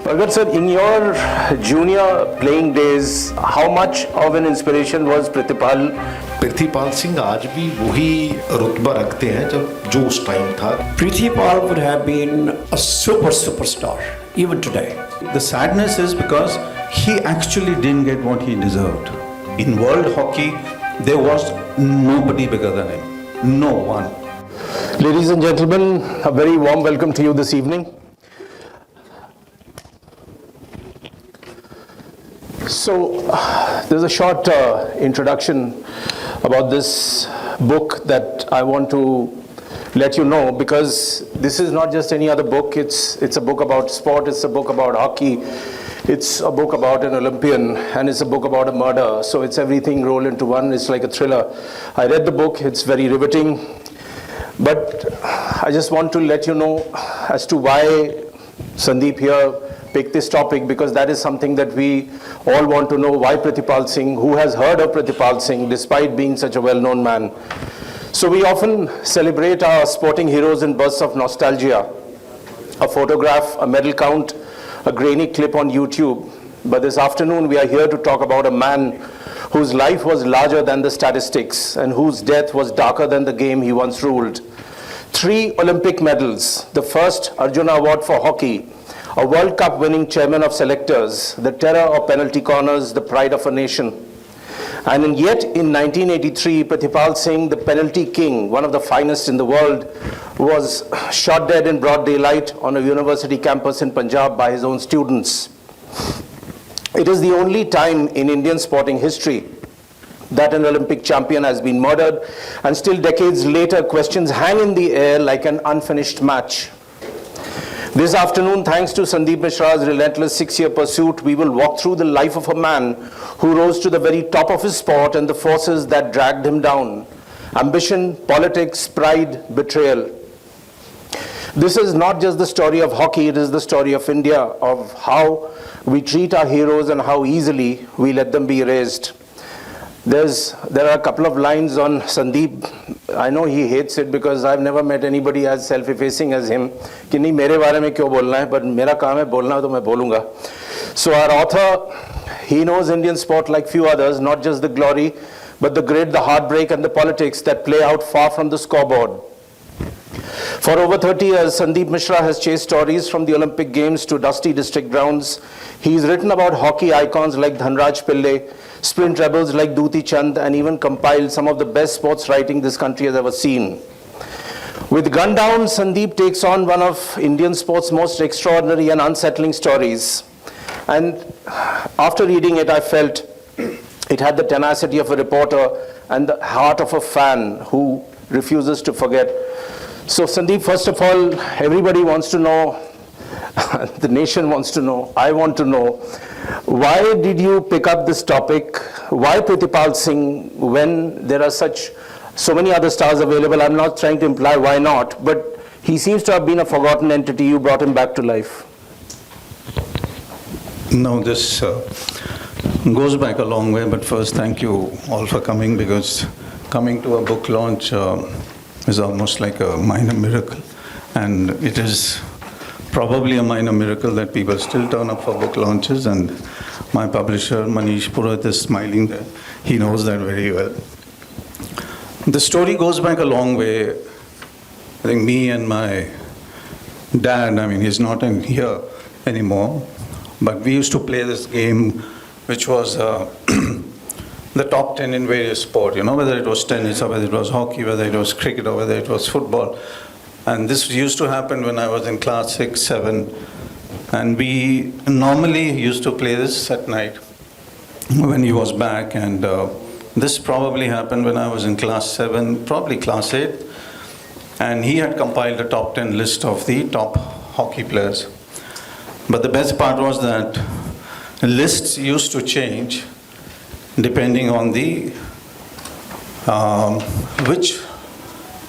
Pargat sir, in your junior playing days, how much of an inspiration was Prithipal? Prithipal Singh आज भी वही रुतबा रखते हैं जब जो उस टाइम था. Prithipal would have been a superstar even today. The sadness is because he actually didn't get what he deserved. In world hockey, there was nobody bigger than him. No one. Ladies and gentlemen, a very warm welcome to you this evening. So, there's a short introduction about this book that I want to let you know, because this is not just any other book. It's a book about sport, it's a book about hockey, it's a book about an Olympian, and it's a book about a murder. So it's everything rolled into one. It's like a thriller. I read the book, it's very riveting, but I just want to let you know as to why Sundeep here picked this topic, because that is something that we all want to know. Why Prithipal Singh? Who has heard of Prithipal Singh despite being such a well-known man? So we often celebrate our sporting heroes in bursts of nostalgia. A photograph, a medal count, a grainy clip on YouTube. But this afternoon we are here to talk about a man whose life was larger than the statistics and whose death was darker than the game he once ruled. 3 Olympic medals, the first Arjuna Award for hockey, a World Cup winning chairman of selectors, the terror of penalty corners, the pride of a nation. And yet in 1983, Prithipal Singh, the penalty king, one of the finest in the world, was shot dead in broad daylight on a university campus in Punjab by his own students. It is the only time in Indian sporting history that an Olympic champion has been murdered, and still decades later, questions hang in the air like an unfinished match. This afternoon, thanks to Sundeep Misra's relentless 6-year pursuit, we will walk through the life of a man who rose to the very top of his sport and the forces that dragged him down. Ambition, politics, pride, betrayal. This is not just the story of hockey, it is the story of India, of how we treat our heroes and how easily we let them be erased. There are a couple of lines on Sundeep. I know he hates it because I've never met anybody as self-effacing as him. कि नहीं मेरे बारे में क्यों बोलना है, but मेरा काम है बोलना तो मैं बोलूँगा. So our author, he knows Indian sport like few others, not just the glory, but the grit, the heartbreak, and the politics that play out far from the scoreboard. For over 30 years, Sundeep Misra has chased stories from the Olympic Games to dusty district grounds. He's written about hockey icons like Dhanraj Pillai, sprint rebels like Duti Chand, and even compiled some of the best sports writing this country has ever seen. With Gun Down, Sundeep takes on one of Indian sport's most extraordinary and unsettling stories. And after reading it, I felt it had the tenacity of a reporter and the heart of a fan who refuses to forget. So Sundeep, first of all, everybody wants to know, the nation wants to know, I want to know, why did you pick up this topic? Why Prithipal Singh when there are so many other stars available? I'm not trying to imply why not, but he seems to have been a forgotten entity. You brought him back to life. No, this goes back a long way, but first thank you all for coming, because coming to a book launch is almost like a minor miracle, and it is probably a minor miracle that people still turn up for book launches, and my publisher Manish Purohit is smiling there. He knows that very well. The story goes back a long way. I think me and my dad, I mean, he's not in here anymore, but we used to play this game which was the top 10 in various sports, you know, whether it was tennis or whether it was hockey, whether it was cricket or whether it was football. And this used to happen when I was in class 6, 7. And we normally used to play this at night when he was back. And this probably happened when I was in class 7, probably class 8. And he had compiled a top 10 list of the top hockey players. But the best part was that lists used to change depending on the which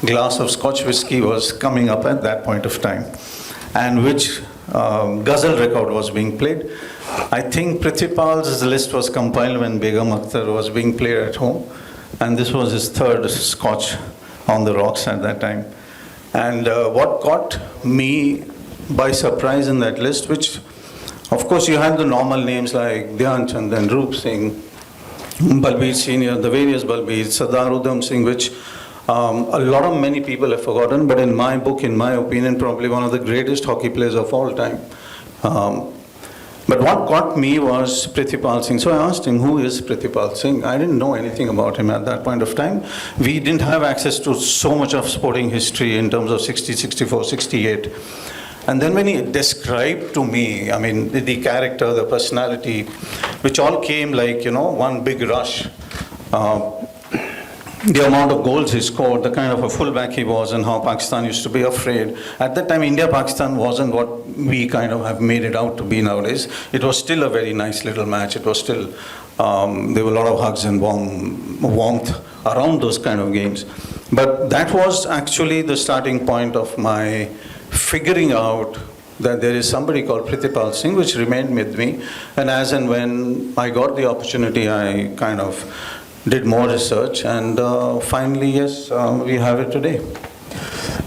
glass of Scotch whiskey was coming up at that point of time, and which ghazal record was being played. I think Prithipal's list was compiled when Begum Akhtar was being played at home, and this was his 3rd Scotch on the rocks at that time. And what caught me by surprise in that list, which Of course, you had the normal names like Dhyan Chand and Arup Singh, Balbir Senior, the various Balbir, Sardar Udham Singh, which many people have forgotten, but in my book, in my opinion, probably one of the greatest hockey players of all time. But what got me was Prithipal Singh. So I asked him, who is Prithipal Singh? I didn't know anything about him at that point of time. We didn't have access to so much of sporting history in terms of 60, 64, 68. And then when he described to me, I mean, the character, the personality, which all came like, one big rush. The amount of goals he scored, the kind of a fullback he was, and how Pakistan used to be afraid. At that time, India-Pakistan wasn't what we kind of have made it out to be nowadays. It was still a very nice little match. It was still, there were a lot of hugs and warmth around those kind of games. But that was actually the starting point of my figuring out that there is somebody called Prithipal Singh, which remained with me. And as and when I got the opportunity, I kind of did more research, and finally, yes, we have it today.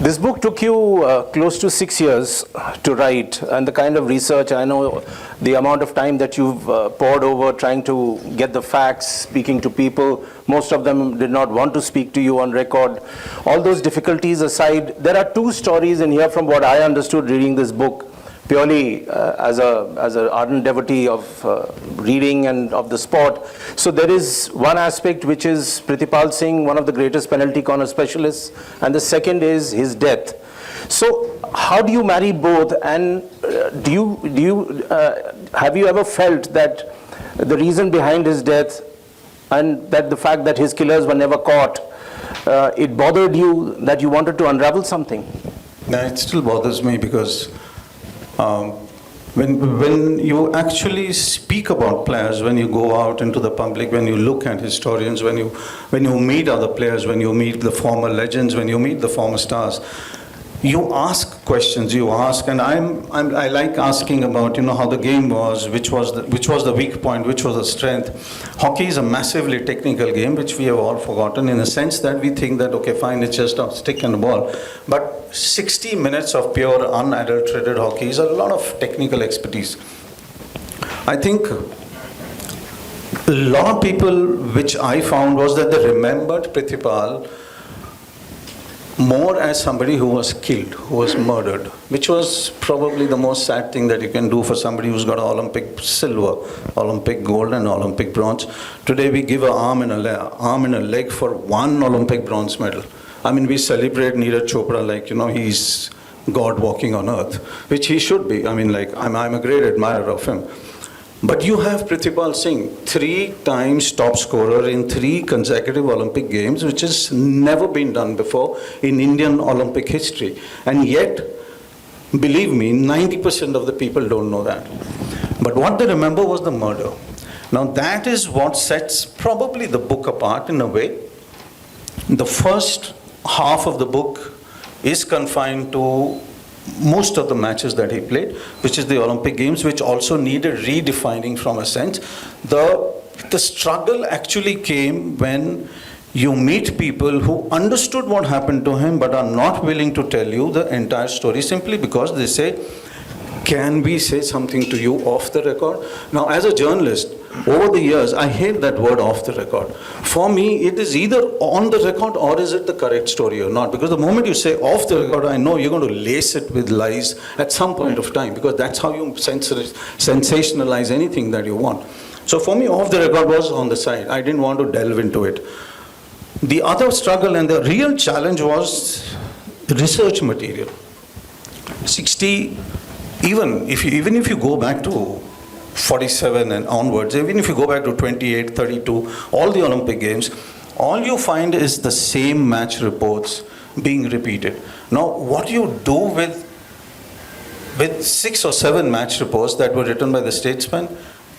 This book took you close to 6 years to write, and the kind of research, I know the amount of time that you've poured over trying to get the facts, speaking to people. Most of them did not want to speak to you on record. All those difficulties aside, there are two stories in here from what I understood reading this book, purely as an ardent devotee of reading and of the sport. So there is one aspect which is Prithipal Singh, one of the greatest penalty corner specialists, and the second is his death. So how do you marry both, and have you ever felt that the reason behind his death and that the fact that his killers were never caught, it bothered you, that you wanted to unravel something? No, it still bothers me because when you actually speak about players, when you go out into the public, when you look at historians, when you meet other players, when you meet the former legends, when you meet the former stars, you ask questions, and I like asking about, how the game was, which was the weak point, which was the strength. Hockey is a massively technical game, which we have all forgotten in the sense that we think that, okay, fine, it's just a stick and a ball. But 60 minutes of pure unadulterated hockey is a lot of technical expertise. I think a lot of people, which I found, was that they remembered Prithipal more as somebody who was killed, who was murdered, which was probably the most sad thing that you can do for somebody who's got Olympic silver, Olympic gold and Olympic bronze. Today we give an arm and a leg for one Olympic bronze medal. I mean, we celebrate Neeraj Chopra like, he's God walking on earth, which he should be. I mean, like, I'm a great admirer of him. But you have Prithipal Singh, 3 times top scorer in 3 consecutive Olympic Games, which has never been done before in Indian Olympic history. And yet, believe me, 90% of the people don't know that. But what they remember was the murder. Now that is what sets probably the book apart in a way. The first half of the book is confined to most of the matches that he played, which is the Olympic Games, which also needed redefining from a sense. The struggle actually came when you meet people who understood what happened to him but are not willing to tell you the entire story simply because they say, can we say something to you off the record? Now, as a journalist, over the years, I hate that word off the record. For me, it is either on the record or is it the correct story or not? Because the moment you say off the record, I know you're going to lace it with lies at some point of time, because that's how you sensationalize anything that you want. So for me, off the record was on the side. I didn't want to delve into it. The other struggle and the real challenge was research material. Even if you go back to 47 and onwards, even if you go back to 28, 32, all the Olympic Games, all you find is the same match reports being repeated. Now, what you do with 6 or 7 match reports that were written by the statesmen,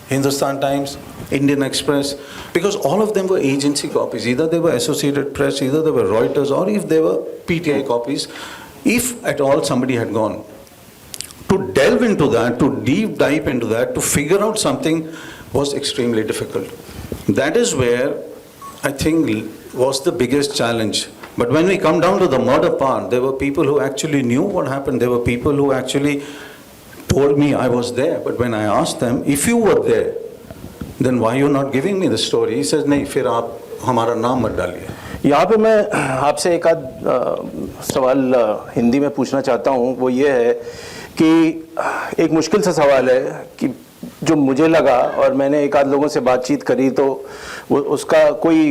Hindustan Times, Indian Express, because all of them were agency copies. Either they were Associated Press, either they were Reuters, or if they were PTI copies, if at all somebody had gone. To delve into that, to deep dive into that, to figure out something was extremely difficult. That is where I think was the biggest challenge. But when we come down to the murder part, there were people who actually knew what happened. There were people who actually told me I was there, but when I asked them, if you were there, then why you not giving me the story? He says, नहीं, फिर आप हमारा नाम मत डालिए. यहाँ पे मैं आपसे एक आध सवाल हिंदी में पूछना चाहता हूँ. वो ये है कि एक मुश्किल सा सवाल है कि जो मुझे लगा, और मैंने एक आध लोगों से बातचीत करी तो वो उसका कोई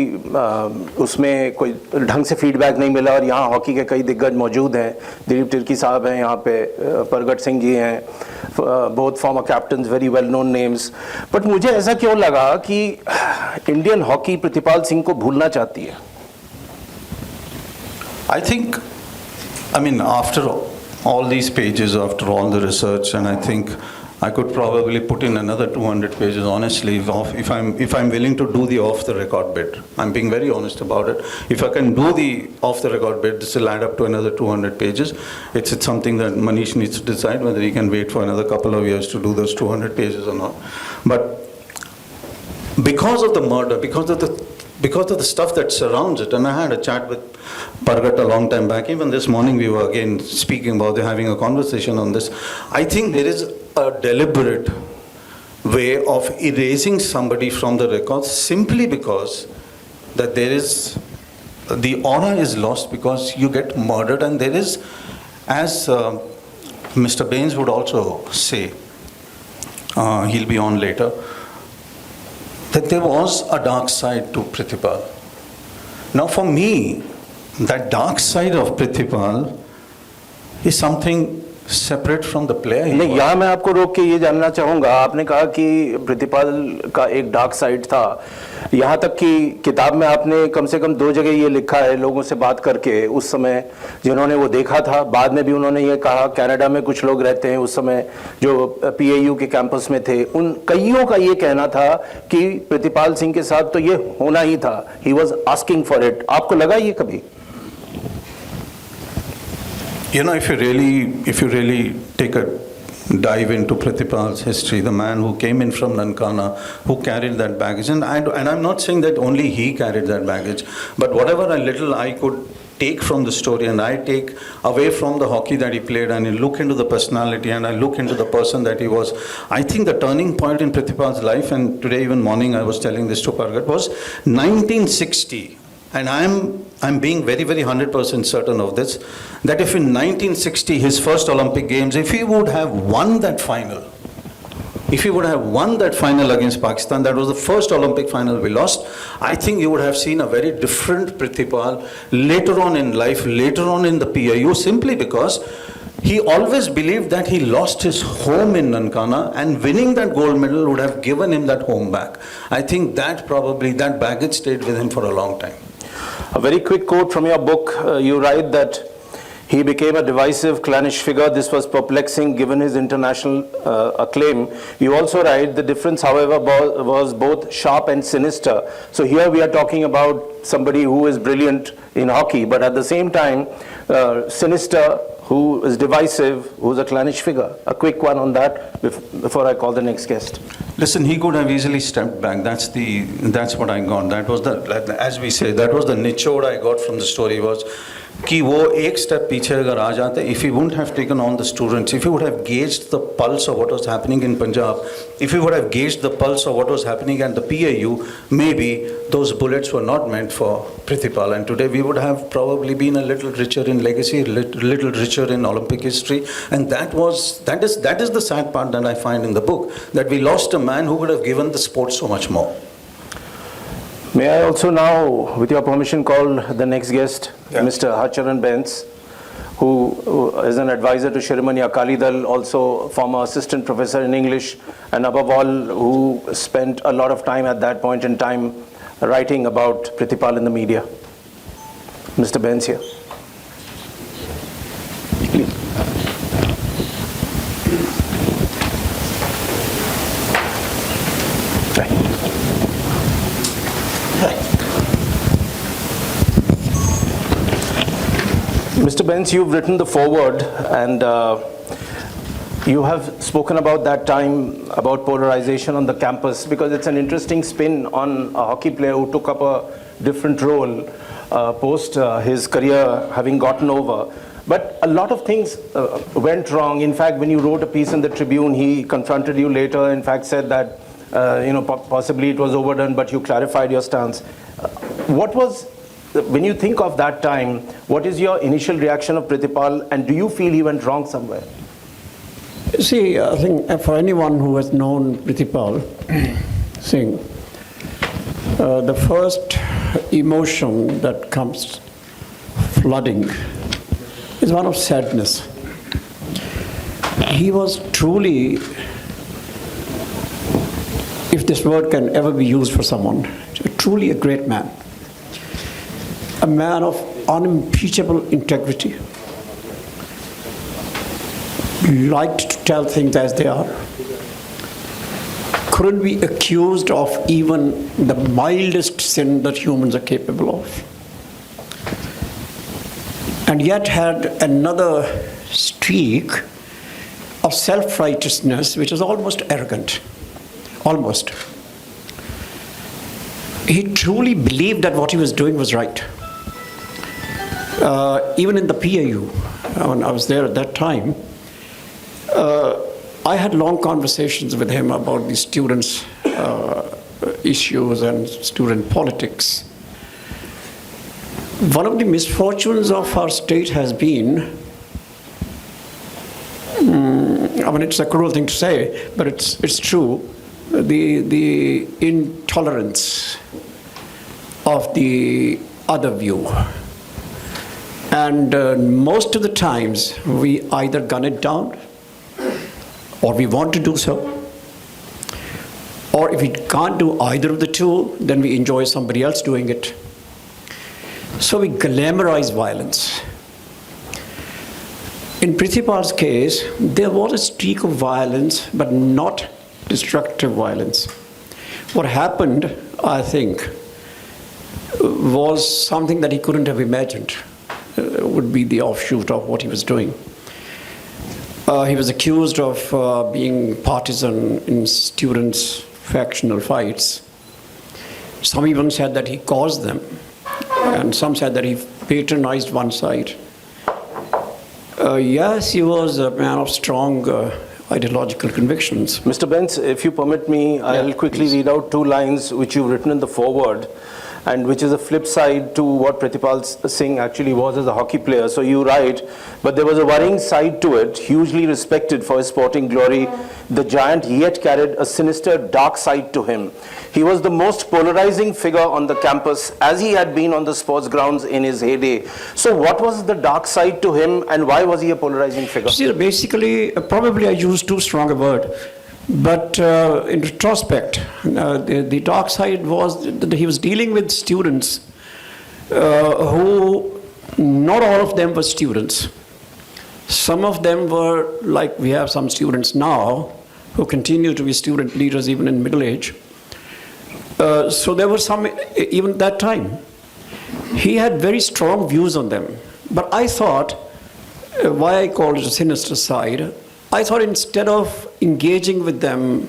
उसमें कोई ढंग से फीडबैक नहीं मिला. और यहाँ हॉकी के कई दिग्गज मौजूद हैं. दिलीप तिर्की साहब हैं यहाँ पे, परगट सिंह जी हैं, both farmer captains, very well known names. But मुझे ऐसा क्यों लगा कि इंडियन हॉकी प्रतिपाल सिंह को भूलना चाहती है? I think, I mean, after all these pages, after all the research, and I think I could probably put in another 200 pages, honestly, if I'm willing to do the off-the-record bit. I'm being very honest about it. If I can do the off-the-record bit, this will add up to another 200 pages. It's something that Manish needs to decide whether he can wait for another couple of years to do those 200 pages or not. But because of the murder, because of the stuff that surrounds it, and I had a chat with Pargat a long time back, even this morning we were again speaking about having a conversation on this. I think there is a deliberate way of erasing somebody from the records simply because that there is, the honor is lost because you get murdered, and there is, as Mr. Bains would also say, he'll be on later, that there was a dark side to Prithipal. Now for me, that dark side of Prithipal is something separate from the player. नहीं, यहाँ मैं आपको रोक के ये जानना चाहूँगा. आपने कहा कि प्रतिपाल का एक डार्क साइड था. यहाँ तक कि किताब में आपने कम से कम 2 जगह ये लिखा है, लोगों से बात करके उस समय जिन्होंने वो देखा था. बाद में भी उन्होंने ये कहा, कनाडा में कुछ लोग रहते हैं उस समय जो PAU के कैंपस में थे, उन कईयों का ये कहना था कि प्रतिपाल सिंह के साथ तो ये होना ही था. He was asking for it. आपको लगा ये कभी? You know, if you really take a dive into Prithipal's history, the man who came in from Nankana, who carried that baggage, and I'm not saying that only he carried that baggage, but whatever a little I could take from the story, and I take away from the hockey that he played, and I look into the personality, and I look into the person that he was. I think the turning point in Prithipal's life, and today even morning I was telling this to Pargat, was 1960. And I'm being very, very 100% certain of this, that if in 1960, his first Olympic Games, if he would have won that final against Pakistan, that was the first Olympic final we lost, I think you would have seen a very different Prithipal later on in life, later on in the PIU, simply because he always believed that he lost his home in Nankana, and winning that gold medal would have given him that home back. I think that baggage stayed with him for a long time. A very quick quote from your book. You write that he became a divisive, clannish figure. This was perplexing given his international acclaim. You also write the difference, however, was both sharp and sinister. So here we are talking about somebody who is brilliant in hockey, but at the same time, sinister, who is divisive, who's a clannish figure. A quick one on that before I call the next guest. Listen, he could have easily stepped back. That's what I got. That was as we say, that was the nichod I got from the story, was कि वो एक step पीछे अगर आ जाते, if he wouldn't have taken on the students, if he would have gauged the pulse of what was happening in Punjab, if he would have gauged the pulse of what was happening at the PAU, maybe those bullets were not meant for Prithipal, and today we would have probably been a little richer in legacy, little richer in Olympic history, and that is the sad part that I find in the book, that we lost a man who would have given the sport so much more. May I also now, with your permission, call the next guest, Mr. Harcharan Bains, who is an advisor to Shiromani Akali Dal, also former assistant professor in English, and above all, who spent a lot of time at that point in time writing about Prithipal in the media. Mr. Bains here. Mr. Bains, you've written the foreword, and you have spoken about that time, about polarization on the campus, because it's an interesting spin on a hockey player who took up a different role post his career having gotten over. But a lot of things went wrong. In fact, when you wrote a piece in the Tribune, he confronted you later, in fact said that possibly it was overdone, but you clarified your stance. What was, when you think of that time, what is your initial reaction of Prithipal, and do you feel he went wrong somewhere? See, I think for anyone who has known Prithipal Singh, the first emotion that comes flooding is one of sadness. He was truly, if this word can ever be used for someone, truly a great man. A man of unimpeachable integrity. Liked to tell things as they are. Couldn't be accused of even the mildest sin that humans are capable of. And yet had another streak of self-righteousness which was almost arrogant. Almost. He truly believed that what he was doing was right. Even in the PAU, when I was there at that time, I had long conversations with him about the students' issues and student politics. One of the misfortunes of our state has been, it's a cruel thing to say, but it's true, the intolerance of the other view. And most of the times we either gun it down or we want to do so. Or if we can't do either of the two, then we enjoy somebody else doing it. So we glamorize violence. In Prithipal's case, there was a streak of violence, but not destructive violence. What happened, I think, was something that he couldn't have imagined would be the offshoot of what he was doing. He was accused of being partisan in students' factional fights. Some even said that he caused them, and some said that he patronized one side. Yes, he was a man of strong ideological convictions. Mr. Bains, if you permit me, I'll quickly read out 2 lines which you've written in the foreword, and which is a flip side to what Prithipal Singh actually was as a hockey player. So you write, but there was a worrying side to it, hugely respected for his sporting glory. The giant yet carried a sinister, dark side to him. He was the most polarizing figure on the campus, as he had been on the sports grounds in his heyday. So what was the dark side to him, and why was he a polarizing figure? See, basically, probably I used too strong a word. But in retrospect, the dark side was that he was dealing with students who, not all of them were students. Some of them were, like we have some students now, who continue to be student leaders even in middle age. So there were some, even at that time. He had very strong views on them. But I thought, why I called it a sinister side, I thought instead of engaging with them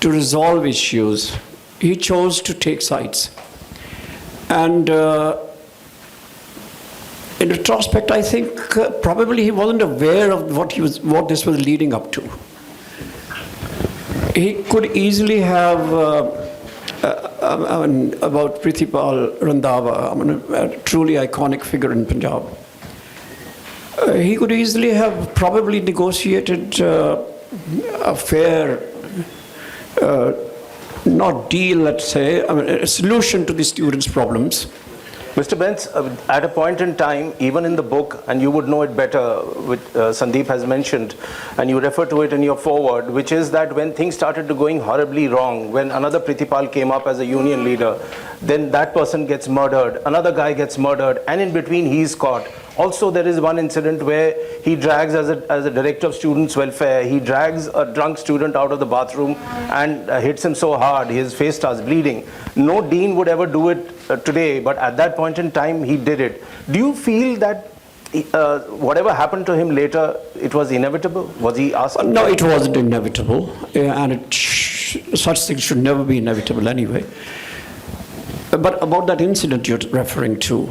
to resolve issues, he chose to take sides. And in retrospect, I think probably he wasn't aware of what this was leading up to. He could easily have, about Prithipal Randhawa, a truly iconic figure in Punjab. He could easily have probably negotiated a fair, not deal, let's say, a solution to the students' problems. Mr. Bains, at a point in time, even in the book, and you would know it better, which Sundeep has mentioned, and you refer to it in your foreword, which is that when things started to going horribly wrong, when another Prithipal came up as a union leader, then that person gets murdered, another guy gets murdered, and in between he's caught. Also, there is one incident where he drags, as a director of students' welfare, he drags a drunk student out of the bathroom and hits him so hard, his face starts bleeding. No dean would ever do it today, but at that point in time, he did it. Do you feel that whatever happened to him later, it was inevitable? Was he asked? No, it wasn't inevitable, and such things should never be inevitable anyway. But about that incident you're referring to,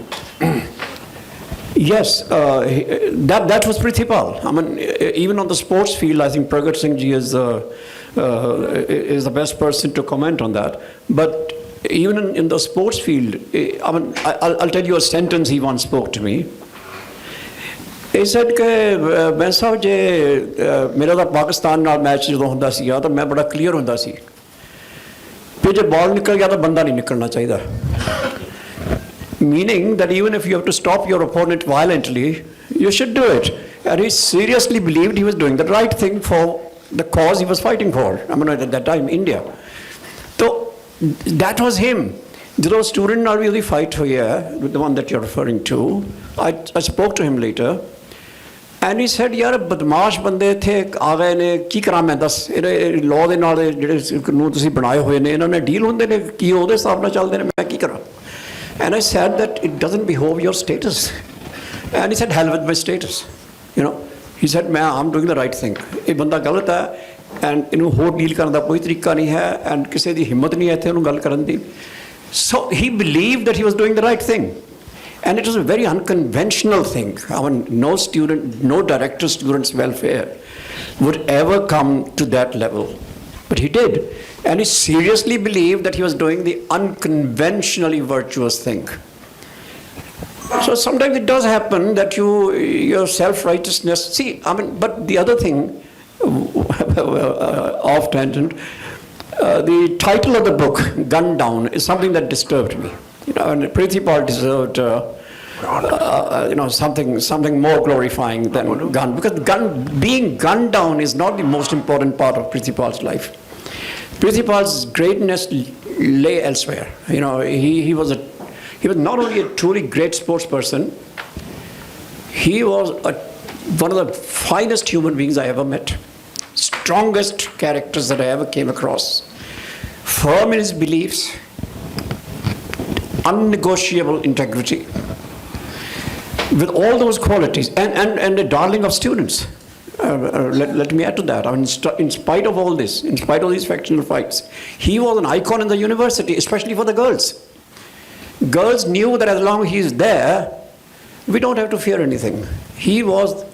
Yes, that was Prithipal. I mean, even on the sports field, I think Pargat Singh ji is the best person to comment on that. But even in the sports field, I mean, I'll tell you a sentence he once spoke to me. He said कि मैं साहब जे मेरा तो पाकिस्तान नाल match जो होंदा सी तो मैं बड़ा क्लियर होंदा सी कि जे बॉल निकल गया तो बंदा नहीं निकलना चाहिए. Meaning that even if you have to stop your opponent violently, you should do it. And he seriously believed he was doing the right thing for the cause he was fighting for. I mean, at that time, India. So that was him. The student now really fight for the one that you're referring to. I spoke to him later. And he said, यार बदमाश बंदे थे आ गए ने की करा मैं दस लॉ दे नाल ਜਿਹੜੇ ਕਾਨੂੰਨ ਤੁਸੀਂ ਬਣਾਏ ਹੋਏ ਨੇ ਇਹਨਾਂ ਨੇ ਡੀਲ ਹੁੰਦੇ ਨੇ ਕੀ ਉਹਦੇ ਹਿਸਾਬ ਨਾਲ ਚੱਲਦੇ ਨੇ ਮੈਂ ਕੀ ਕਰਾਂ. And I said that it doesn't behove your status. And he said, hell with my status. You know, he said, I'm doing the right thing. ਇਹ ਬੰਦਾ ਗਲਤ ਹੈ and ਇਹਨੂੰ ਹੋਰ ਡੀਲ ਕਰਨ ਦਾ ਕੋਈ ਤਰੀਕਾ ਨਹੀਂ ਹੈ and ਕਿਸੇ ਦੀ ਹਿੰਮਤ ਨਹੀਂ ਹੈ ਇੱਥੇ ਉਹਨੂੰ ਗੱਲ ਕਰਨ ਦੀ. So he believed that he was doing the right thing. And it was a very unconventional thing. I mean, no student, no director students welfare would ever come to that level. But he did. And he seriously believed that he was doing the unconventionally virtuous thing. So sometimes it does happen that your self-righteousness, see, I mean, but the other thing, off tangent, the title of the book, Gun Down, is something that disturbed me. You know, and Prithipal deserved, something more glorifying than gun, because being gunned down is not the most important part of Prithipal's life. Prithipal's greatness lay elsewhere. You know, he was not only a truly great sports person, he was one of the finest human beings I ever met. Strongest characters that I ever came across. Firm in his beliefs, unnegotiable integrity, with all those qualities, and a darling of students. Let me add to that. I mean, in spite of all this, in spite of these factional fights, he was an icon in the university, especially for the girls. Girls knew that as long as he is there, we don't have to fear anything. He was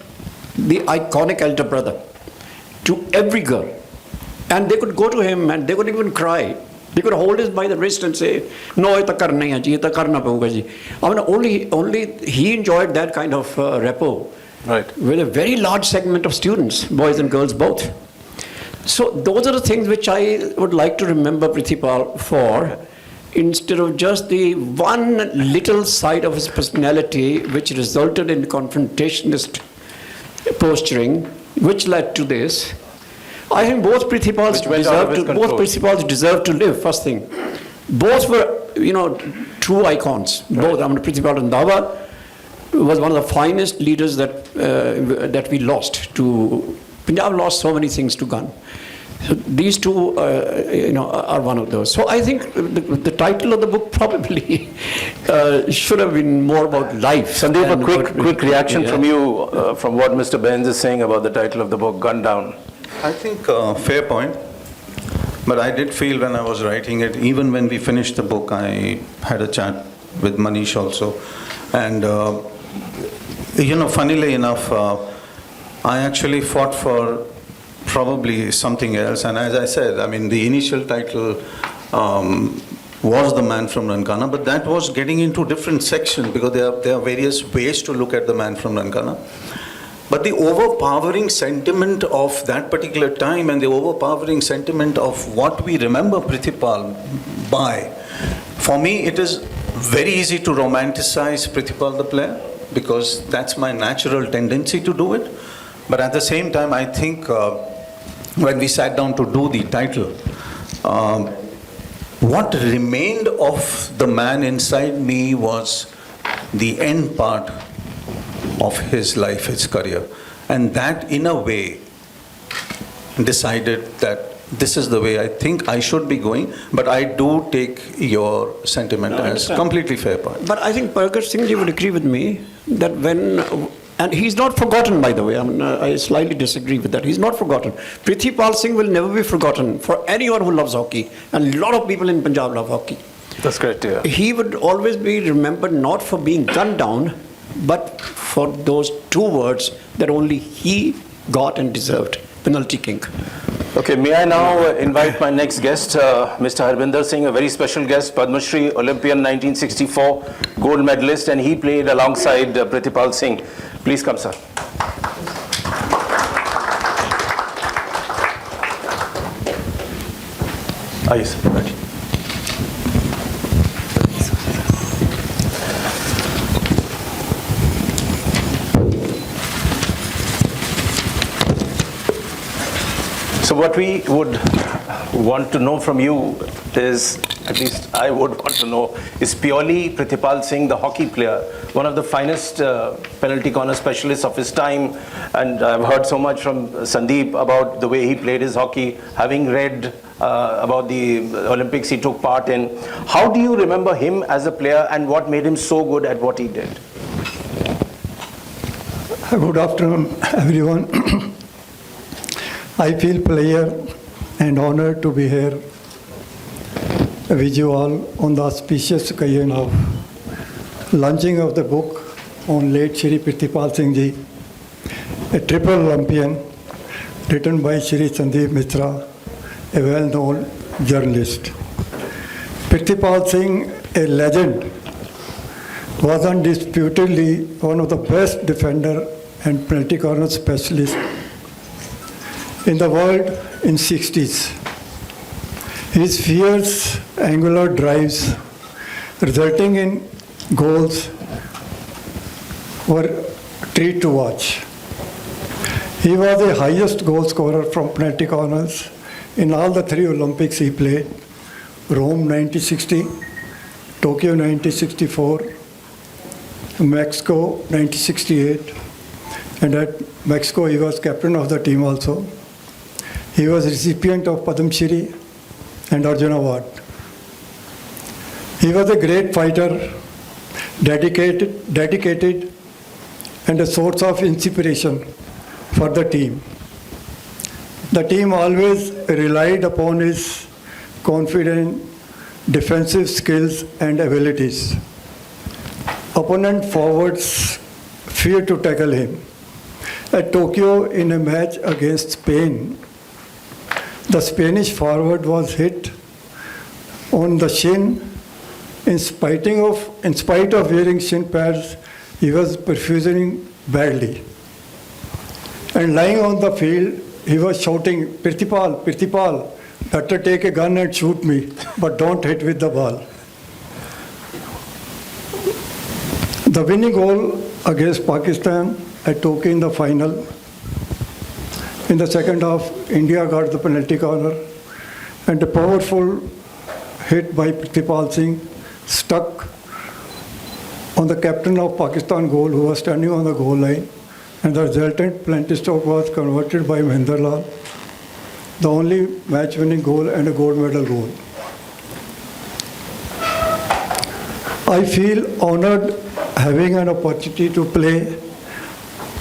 the iconic elder brother to every girl. And they could go to him and they could even cry. They could hold him by the wrist and say, no, it's karna hai ji, it's karna pauga ji. I mean, only he enjoyed that kind of rapport. Right. With a very large segment of students, boys and girls both. So those are the things which I would like to remember Prithipal for, instead of just the one little side of his personality which resulted in confrontationist posturing, which led to this. I think both Prithipals deserve to live, first thing. Both were, true icons. Right. Both. I mean, Prithipal Randhawa was one of the finest leaders that we lost to. Punjab lost so many things to gun. So these two, are one of those. So I think the title of the book probably should have been more about life. Sandeep, a quick reaction from you, from what Mr. Bains is saying about the title of the book, Gun Down. I think fair point, but I did feel when I was writing it, even when we finished the book, I had a chat with Manish also, and funnily enough, I actually fought for probably something else, and as I said, I mean, the initial title was The Man from Nankana, but that was getting into different sections because there are various ways to look at the man from Nankana. But the overpowering sentiment of that particular time and the overpowering sentiment of what we remember Prithipal by, for me it is very easy to romanticize Prithipal the player because that's my natural tendency to do it. But at the same time, I think when we sat down to do the title, what remained of the man inside me was the end part of his life, his career. And that, in a way, decided that this is the way I think I should be going, but I do take your sentiment as completely fair point. But I think Pargat Singh ji would agree with me that and he's not forgotten, by the way. I mean, I slightly disagree with that. He's not forgotten. Prithipal Singh will never be forgotten for anyone who loves hockey. And a lot of people in Punjab love hockey. That's great to hear. He would always be remembered not for being gunned down, but for those two words that only he got and deserved, penalty king. Okay, may I now invite my next guest, Mr. Harbinder Singh, a very special guest, Padma Shri, Olympian 1964 gold medalist, and he played alongside Prithipal Singh. Please come, sir. Aye, sir. Right. So what we would want to know from you is, at least I would want to know, is purely Prithipal Singh, the hockey player, one of the finest penalty corner specialists of his time. And I've heard so much from Sundeep about the way he played his hockey, having read about the Olympics he took part in. How do you remember him as a player and what made him so good at what he did? Good afternoon, everyone. I feel pleasure and honor to be here with you all on the auspicious occasion of launching of the book on late Shri Prithipal Singh Ji, a triple Olympian, written by Shri Sundeep Misra, a well-known journalist. Prithipal Singh, a legend, was undisputedly one of the best defender and penalty corner specialists in the world in 60s. His fierce angular drives resulting in goals were a treat to watch. He was the highest goal scorer from penalty corners in all the three Olympics he played: Rome 1960, Tokyo 1964, Mexico 1968, and at Mexico he was captain of the team also. He was recipient of Padma Shri and Arjun Award. He was a great fighter, dedicated and a source of inspiration for the team. The team always relied upon his confident defensive skills and abilities. Opponent forwards feared to tackle him. At Tokyo, in a match against Spain, the Spanish forward was hit on the shin. In spite of wearing shin pads, he was perfusioning badly. And lying on the field, he was shouting, "Prithipal, Prithipal, better take a gun and shoot me, but don't hit with the ball." The winning goal against Pakistan at Tokyo in the final. In the second half, India got the penalty corner, and a powerful hit by Prithipal Singh stuck on the captain of Pakistan goal, who was standing on the goal line, and the resultant penalty stroke was converted by Mahendra Lal, the only match-winning goal and a gold medal goal. I feel honored having an opportunity to play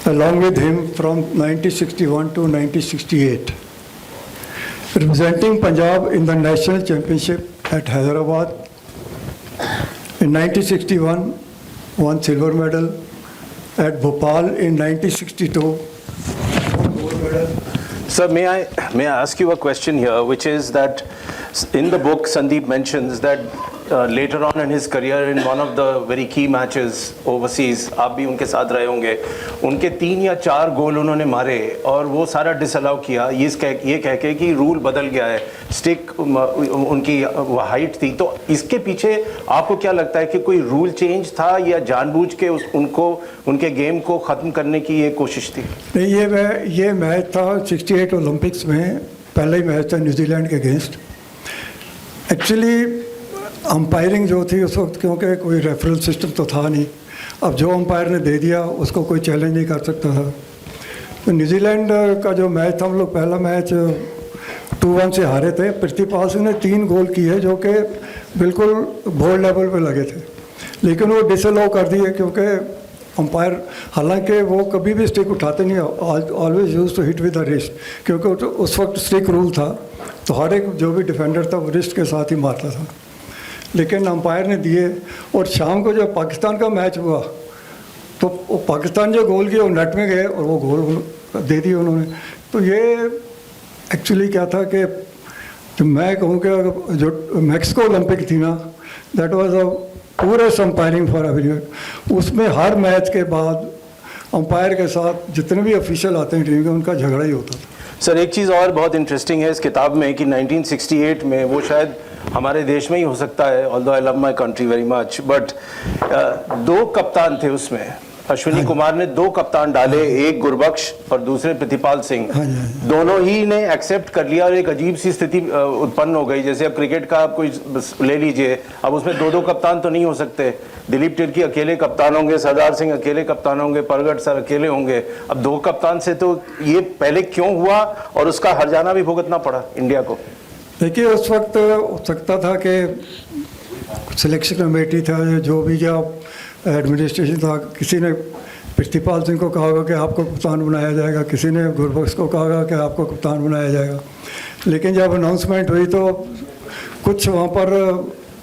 along with him from 1961 to 1968, representing Punjab in the national championship at Hyderabad. In 1961, won silver medal. At Bhopal in 1962, gold medal. Sir, may I ask you a question here, which is that in the book, Sundeep mentions that later on in his career, in one of the very key matches overseas, आप भी उनके साथ रहे होंगे, उनके 3 या 4 गोल उन्होंने मारे और वो सारा डिसअलाउ किया, ये कह के कि रूल बदल गया है, स्टिक उनकी हाइट थी. तो इसके पीछे आपको क्या लगता है कि कोई रूल चेंज था या जानबूझ के उनको उनके गेम को ख़त्म करने की ये कोशिश थी? नहीं, ये मैच था 68 ओलंपिक्स में, पहला ही मैच था न्यूजीलैंड के अगेंस्ट. एक्चुअली अंपायरिंग जो थी उस वक्त, क्योंकि कोई रेफरल सिस्टम तो था नहीं, अब जो अंपायर ने दे दिया उसको कोई चैलेंज नहीं कर सकता था. तो न्यूजीलैंड का जो मैच था, हम लोग पहला मैच 2-1 से हारे थे. प्रिथिपाल सिंह ने 3 गोल किए जो कि बिल्कुल बोल्ड लेवल पे लगे थे, लेकिन वो डिसअलाउ कर दिए क्योंकि अंपायर, हालांकि वो कभी भी स्टिक उठाते नहीं, always use to hit with the wrist, क्योंकि उस वक्त स्टिक रूल था, तो हर एक जो भी डिफेंडर था वो रिस्ट के साथ ही मारता था. लेकिन अंपायर ने दिए. और शाम को जब पाकिस्तान का मैच हुआ तो वो पाकिस्तान जो गोल किया वो नेट में गए और वो गोल दे दिए उन्होंने। तो ये एक्चुअली क्या था कि तो मैं कहूँ कि जो मैक्सिको ओलंपिक थी ना, दैट वाज अ पूरे अंपायरिंग फॉर एवरीवन। उसमें हर मैच के बाद अंपायर के साथ जितने भी ऑफिशियल आते हैं टीम के, उनका झगड़ा ही होता था। सर एक चीज़ और बहुत इंटरेस्टिंग है इस किताब में कि 1968 में, वो शायद हमारे देश में ही हो सकता है, although I love my country very much, but 2 कप्तान थे उसमें। अश्विनी कुमार ने 2 कप्तान डाले, एक गुरबख्श और दूसरे प्रतिपाल सिंह। दोनों ही ने एक्सेप्ट कर लिया और एक अजीब सी स्थिति उत्पन्न हो गई। जैसे अब क्रिकेट का आप कोई ले लीजिए, अब उसमें 2 कप्तान तो नहीं हो सकते। दिलीप तिर्की अकेले कप्तान होंगे, सरदार सिंह अकेले कप्तान होंगे, परगट सर अकेले होंगे। अब 2 कप्तान से तो ये पहले क्यों हुआ और उसका हर्जाना भी भुगतना पड़ा इंडिया को? देखिए उस वक्त हो सकता था कि सिलेक्शन कमेटी था, जो भी जो एडमिनिस्ट्रेशन था, किसी ने प्रिथिपाल सिंह को कहा होगा कि आपको कप्तान बनाया जाएगा, किसी ने गुरबख्श को कहा होगा कि आपको कप्तान बनाया जाएगा। लेकिन जब अनाउंसमेंट हुई तो कुछ वहाँ पर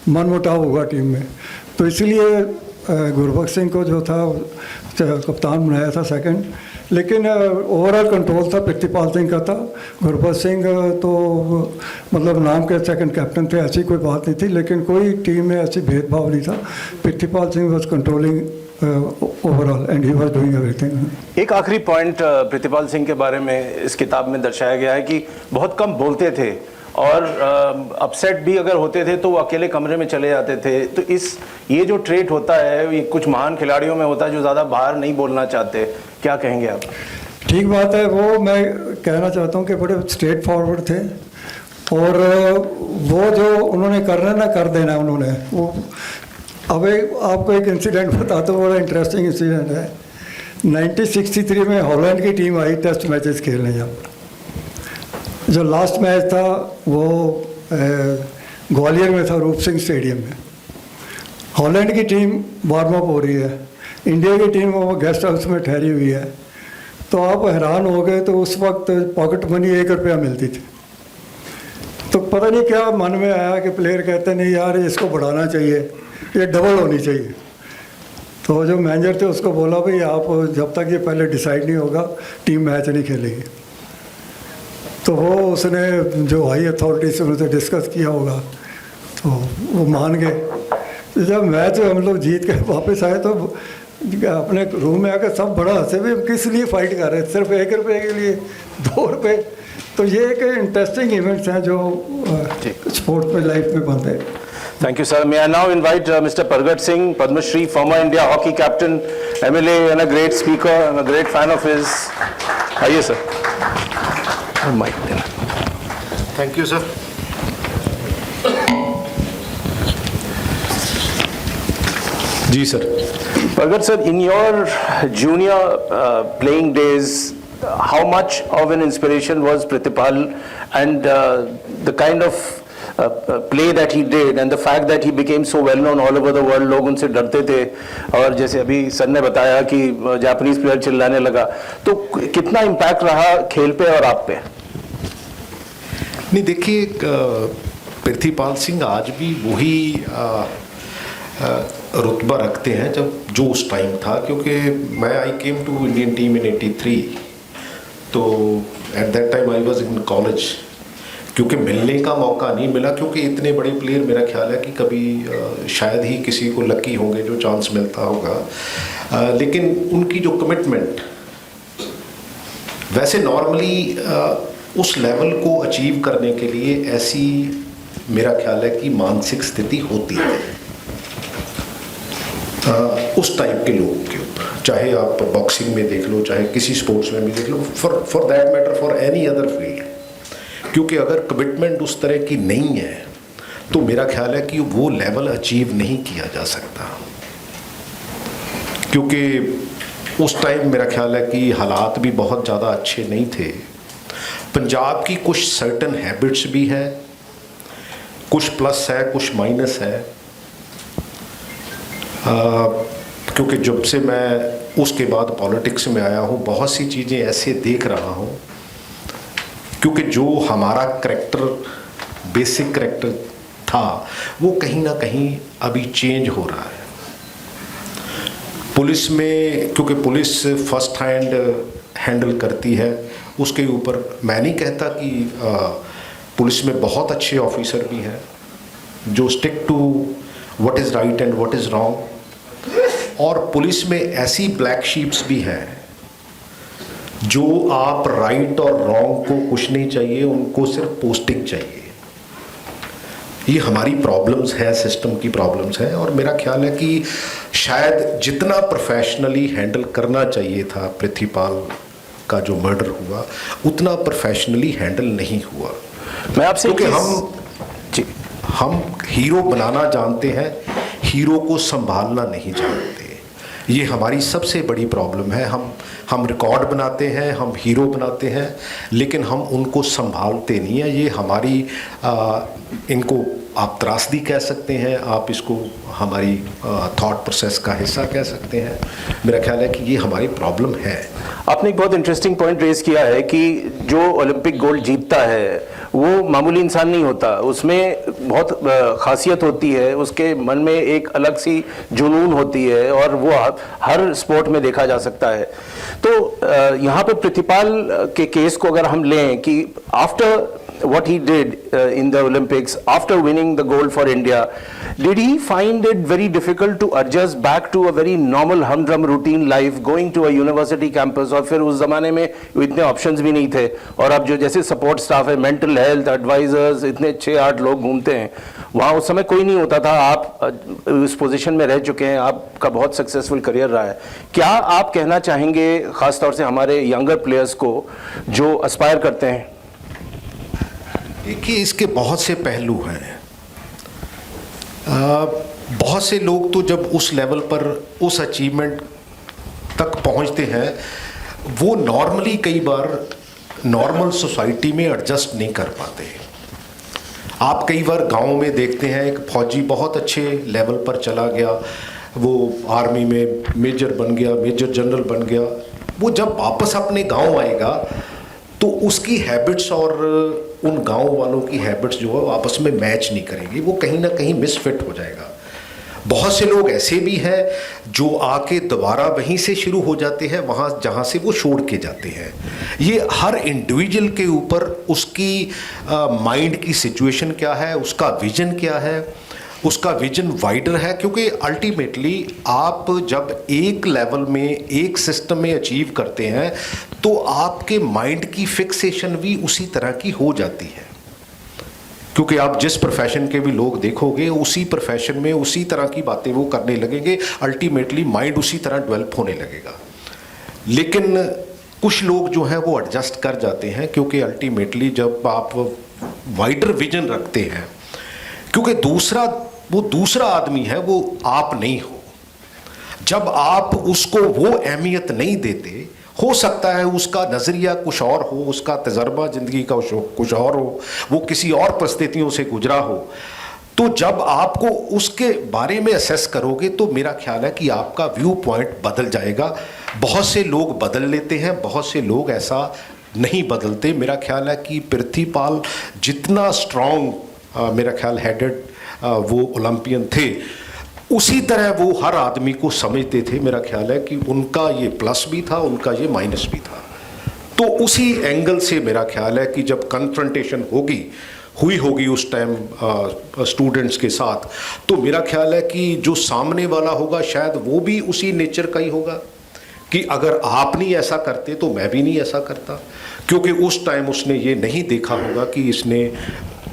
मनमुटाव हुआ टीम में, तो इसलिए गुरबख्श सिंह को जो था कप्तान बनाया था सेकंड। लेकिन ओवरऑल कंट्रोल था प्रिथिपाल सिंह का था। गुरबख्श सिंह तो मतलब नाम के सेकंड कैप्टन थे, ऐसी कोई बात नहीं थी, लेकिन कोई टीम में ऐसी भेदभाव नहीं था। Prithipal Singh was controlling overall and he was doing everything. एक आखिरी पॉइंट प्रिथिपाल सिंह के बारे में इस किताब में दर्शाया गया है कि बहुत कम बोलते थे और अपसेट भी अगर होते थे तो वो अकेले कमरे में चले जाते थे। तो ये जो ट्रेट होता है, ये कुछ महान खिलाड़ियों में होता है जो ज़्यादा बाहर नहीं बोलना चाहते। क्या कहेंगे आप? ठीक बात है, वो मैं कहना चाहता हूँ कि बड़े स्ट्रेट फॉरवर्ड थे और वो जो उन्होंने करना ना कर देना उन्होंने। वो अब आपको एक इंसिडेंट बताता हूँ, बड़ा इंटरेस्टिंग इंसिडेंट है। 1963 में हॉलैंड की टीम आई टेस्ट मैचेस खेलने। जब जो लास्ट मैच था वो ग्वालियर में था, रूप सिंह स्टेडियम में। हॉलैंड की टीम वार्म अप हो रही है, इंडिया की टीम वो गेस्ट हाउस में ठहरी हुई है। तो आप हैरान हो गए, तो उस वक्त पॉकेट मनी 1 रुपया मिलती थी। तो पता नहीं क्या मन में आया कि प्लेयर कहते नहीं यार इसको बढ़ाना चाहिए, ये डबल होनी चाहिए। तो जो मैनेजर थे उसको बोला भाई आप जब तक ये पहले डिसाइड नहीं होगा टीम मैच नहीं खेलेगी। तो वो उसने जो हाई अथॉरिटी से उनसे डिस्कस किया होगा तो वो मान गए। जब मैच हम लोग जीत के वापस आए तो अपने रूम में आकर सब बड़ा हंसे, भी किस लिए फाइट कर रहे थे, सिर्फ 1 रुपये के लिए 2 रुपये। तो ये एक इंटरेस्टिंग इवेंट्स हैं जो स्पोर्ट्स में लाइफ में बनते हैं। Thank you, sir. May I now invite Mr. Pargat Singh, Padma Shri, former India hockey captain, MLA, and a great speaker, and a great fan of his. Yes, sir. Mic. Thank you sir. जी sir. Pargat sir, in your junior playing days, how much of an inspiration was Prithipal and the kind of play that he did and the fact that he became so well known all over the world? लोग उनसे डरते थे और जैसे अभी sir ने बताया कि जापानीज प्लेयर चिल्लाने लगा, तो कितना इम्पैक्ट रहा खेल पे और आप पे? नहीं देखिए, प्रिथिपाल सिंह आज भी वही रुतबा रखते हैं जो उस टाइम था। क्योंकि मैं आई केम टू इंडियन टीम इन 83, तो at that time I was in college. क्योंकि मिलने का मौका नहीं मिला, क्योंकि इतने बड़े प्लेयर मेरा ख्याल है कि कभी शायद ही किसी को लकी होंगे जो चांस मिलता होगा। लेकिन उनकी जो कमिटमेंट, वैसे नॉर्मली उस लेवल को अचीव करने के लिए ऐसी मेरा ख्याल है कि मानसिक स्थिति होती है उस टाइप के लोगों के ऊपर। चाहे आप बॉक्सिंग में देख लो, चाहे किसी स्पोर्ट्स में भी देख लो, for that matter for any other field. क्योंकि अगर कमिटमेंट उस तरह की नहीं है तो मेरा ख्याल है कि वो लेवल अचीव नहीं किया जा सकता। क्योंकि उस टाइम मेरा ख्याल है कि हालात भी बहुत ज़्यादा अच्छे नहीं थे। पंजाब की कुछ सर्टन हैबिट्स भी है, कुछ प्लस है, कुछ माइनस है। क्योंकि जब से मैं उसके बाद पॉलिटिक्स में आया हूँ, बहुत सी चीज़ें ऐसे देख रहा हूँ, क्योंकि जो हमारा करैक्टर, बेसिक करैक्टर था, वो कहीं ना कहीं अभी चेंज हो रहा है। पुलिस में, क्योंकि पुलिस फर्स्ट हैंड हैंडल करती है, उसके ऊपर मैं नहीं कहता कि पुलिस में बहुत अच्छे ऑफिसर भी हैं जो stick to what is right and what is wrong, और पुलिस में ऐसी ब्लैक शीप्स भी हैं जो आप राइट और रॉन्ग को कुछ नहीं चाहिए, उनको सिर्फ पोस्टिंग चाहिए। ये हमारी प्रॉब्लम्स है, सिस्टम की प्रॉब्लम्स है, और मेरा ख्याल है कि शायद जितना प्रोफेशनली हैंडल करना चाहिए था पृथ्वीपाल का जो मर्डर हुआ, उतना प्रोफेशनली हैंडल नहीं हुआ। मैं आपसे क्योंकि हम हीरो बनाना जानते हैं, हीरो को संभालना नहीं जानते। ये हमारी सबसे बड़ी प्रॉब्लम है। हम रिकॉर्ड बनाते हैं, हम हीरो बनाते हैं, लेकिन हम उनको संभालते नहीं हैं। ये हमारी इनको आप त्रासदी कह सकते हैं, आप इसको हमारी थॉट प्रोसेस का हिस्सा कह सकते हैं। मेरा ख्याल है कि ये हमारी प्रॉब्लम है। आपने एक बहुत इंटरेस्टिंग पॉइंट रेज किया है कि जो ओलंपिक गोल्ड जीतता है वो मामूली इंसान नहीं होता, उसमें बहुत खासियत होती है, उसके मन में एक अलग सी जुनून होती है, और वो हर स्पोर्ट में देखा जा सकता है। तो यहाँ पे पृथ्वीपाल के केस को अगर हम लें कि after what he did in the Olympics, after winning the gold for India, did he find it very difficult to adjust back to a very normal humdrum routine life, going to a university campus? और फिर उस ज़माने में इतने options भी नहीं थे, और अब जो जैसे सपोर्ट स्टाफ है, मेंटल हेल्थ एडवाइजर्स, इतने 6-8 लोग घूमते हैं, वहाँ उस समय कोई नहीं होता था। आप इस पोजीशन में रह चुके हैं, आपका बहुत सक्सेसफुल करियर रहा है। क्या आप कहना चाहेंगे ख़ासतौर से हमारे यंगर प्लेयर्स को जो एस्पायर करते हैं? देखिए, इसके बहुत से पहलू हैं। बहुत से लोग तो जब उस लेवल पर, उस अचीवमेंट तक पहुंचते हैं, वो नॉर्मली कई बार नॉर्मल सोसाइटी में एडजस्ट नहीं कर पाते। आप कई बार गांव में देखते हैं, एक फौजी बहुत अच्छे लेवल पर चला गया, वो आर्मी में मेजर बन गया, मेजर जनरल बन गया, वो जब वापस अपने गांव आएगा तो उसकी हैबिट्स और उन गांव वालों की हैबिट्स जो है आपस में मैच नहीं करेंगी, वो कहीं ना कहीं मिसफिट हो जाएगा। बहुत से लोग ऐसे भी हैं जो आके दोबारा वहीं से शुरू हो जाते हैं, वहाँ जहाँ से वो छोड़ के जाते हैं। ये हर इंडिविजुअल के ऊपर उसकी माइंड की सिचुएशन क्या है, उसका विजन क्या है, उसका विजन वाइडर है, क्योंकि अल्टीमेटली आप जब एक लेवल में, एक सिस्टम में अचीव करते हैं तो आपके माइंड की फिक्सेशन भी उसी तरह की हो जाती है। क्योंकि आप जिस प्रोफेशन के भी लोग देखोगे, उसी प्रोफेशन में उसी तरह की बातें वो करने लगेंगे, अल्टीमेटली माइंड उसी तरह डेवलप होने लगेगा। लेकिन कुछ लोग जो हैं वो एडजस्ट कर जाते हैं, क्योंकि अल्टीमेटली जब आप वाइडर विजन रखते हैं, क्योंकि वो दूसरा आदमी है, वो आप नहीं हो। जब आप उसको वो अहमियत नहीं देते, हो सकता है उसका नज़रिया कुछ और हो, उसका तजर्बा ज़िंदगी का कुछ और हो, वो किसी और परिस्थितियों से गुजरा हो, तो जब आपको उसके बारे में असेस करोगे तो मेरा ख्याल है कि आपका व्यू पॉइंट बदल जाएगा। बहुत से लोग बदल लेते हैं, बहुत से लोग ऐसा नहीं बदलते। मेरा ख्याल है कि पृथ्वीपाल जितना स्ट्रॉन्ग मेरा ख्याल हेडेड वो ओलंपियन थे, उसी तरह वो हर आदमी को समझते थे। मेरा ख्याल है कि उनका ये प्लस भी था, उनका ये माइनस भी था। तो उसी एंगल से मेरा ख्याल है कि जब कन्फ्रंटेशन हुई होगी उस टाइम स्टूडेंट्स के साथ, तो मेरा ख्याल है कि जो सामने वाला होगा शायद वो भी उसी नेचर का ही होगा कि अगर आप नहीं ऐसा करते तो मैं भी नहीं ऐसा करता, क्योंकि उस टाइम उसने ये नहीं देखा होगा कि इसने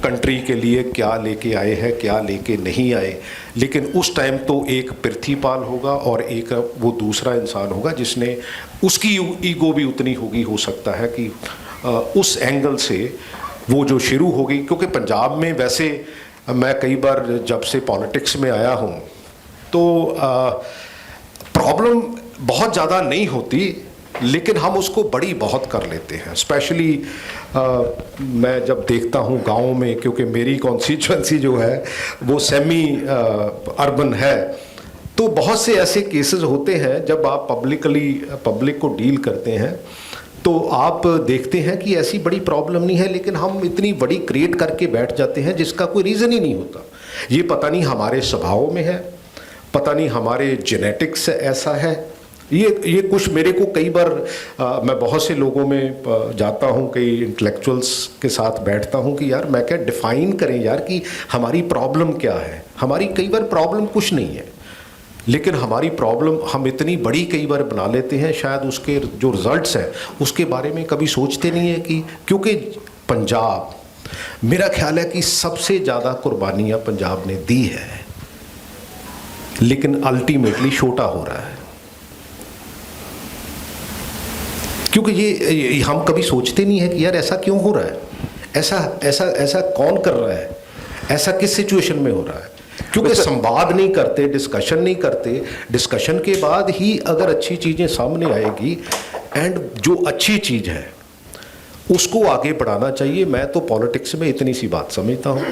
कंट्री के लिए क्या लेके आए हैं, क्या लेके नहीं आए। लेकिन उस टाइम तो एक पृथ्वीपाल होगा और एक वो दूसरा इंसान होगा जिसने, उसकी ईगो भी उतनी होगी, हो सकता है कि उस एंगल से वो जो शुरू होगी। क्योंकि पंजाब में वैसे मैं कई बार जब से पॉलिटिक्स में आया हूँ तो प्रॉब्लम बहुत ज़्यादा नहीं होती, लेकिन हम उसको बड़ी बहुत कर लेते हैं। स्पेशली मैं जब देखता हूँ गाँव में, क्योंकि मेरी कॉन्स्टिट्यूएंसी जो है वो सेमी अर्बन है, तो बहुत से ऐसे केसेस होते हैं जब आप पब्लिक को डील करते हैं तो आप देखते हैं कि ऐसी बड़ी प्रॉब्लम नहीं है, लेकिन हम इतनी बड़ी क्रिएट करके बैठ जाते हैं जिसका कोई रीज़न ही नहीं होता। ये पता नहीं हमारे स्वभाव में है, पता नहीं हमारे जेनेटिक्स ऐसा है, ये कुछ मेरे को कई बार मैं बहुत से लोगों में जाता हूँ, कई इंटेलेक्चुअल्स के साथ बैठता हूँ कि यार मैं क्या डिफ़ाइन करें यार कि हमारी प्रॉब्लम क्या है। हमारी कई बार प्रॉब्लम कुछ नहीं है, लेकिन हमारी प्रॉब्लम हम इतनी बड़ी कई बार बना लेते हैं, शायद उसके जो रिजल्ट्स हैं उसके बारे में कभी सोचते नहीं है कि क्योंकि पंजाब, मेरा ख्याल है कि सबसे ज़्यादा कुर्बानियाँ पंजाब ने दी है, लेकिन अल्टीमेटली छोटा हो रहा है। क्योंकि ये हम कभी सोचते नहीं है कि यार ऐसा क्यों हो रहा है, ऐसा कौन कर रहा है, ऐसा किस सिचुएशन में हो रहा है। क्योंकि संवाद नहीं करते, डिस्कशन नहीं करते, डिस्कशन के बाद ही अगर अच्छी चीज़ें सामने आएगी, एंड जो अच्छी चीज़ है उसको आगे बढ़ाना चाहिए। मैं तो पॉलिटिक्स में इतनी सी बात समझता हूँ।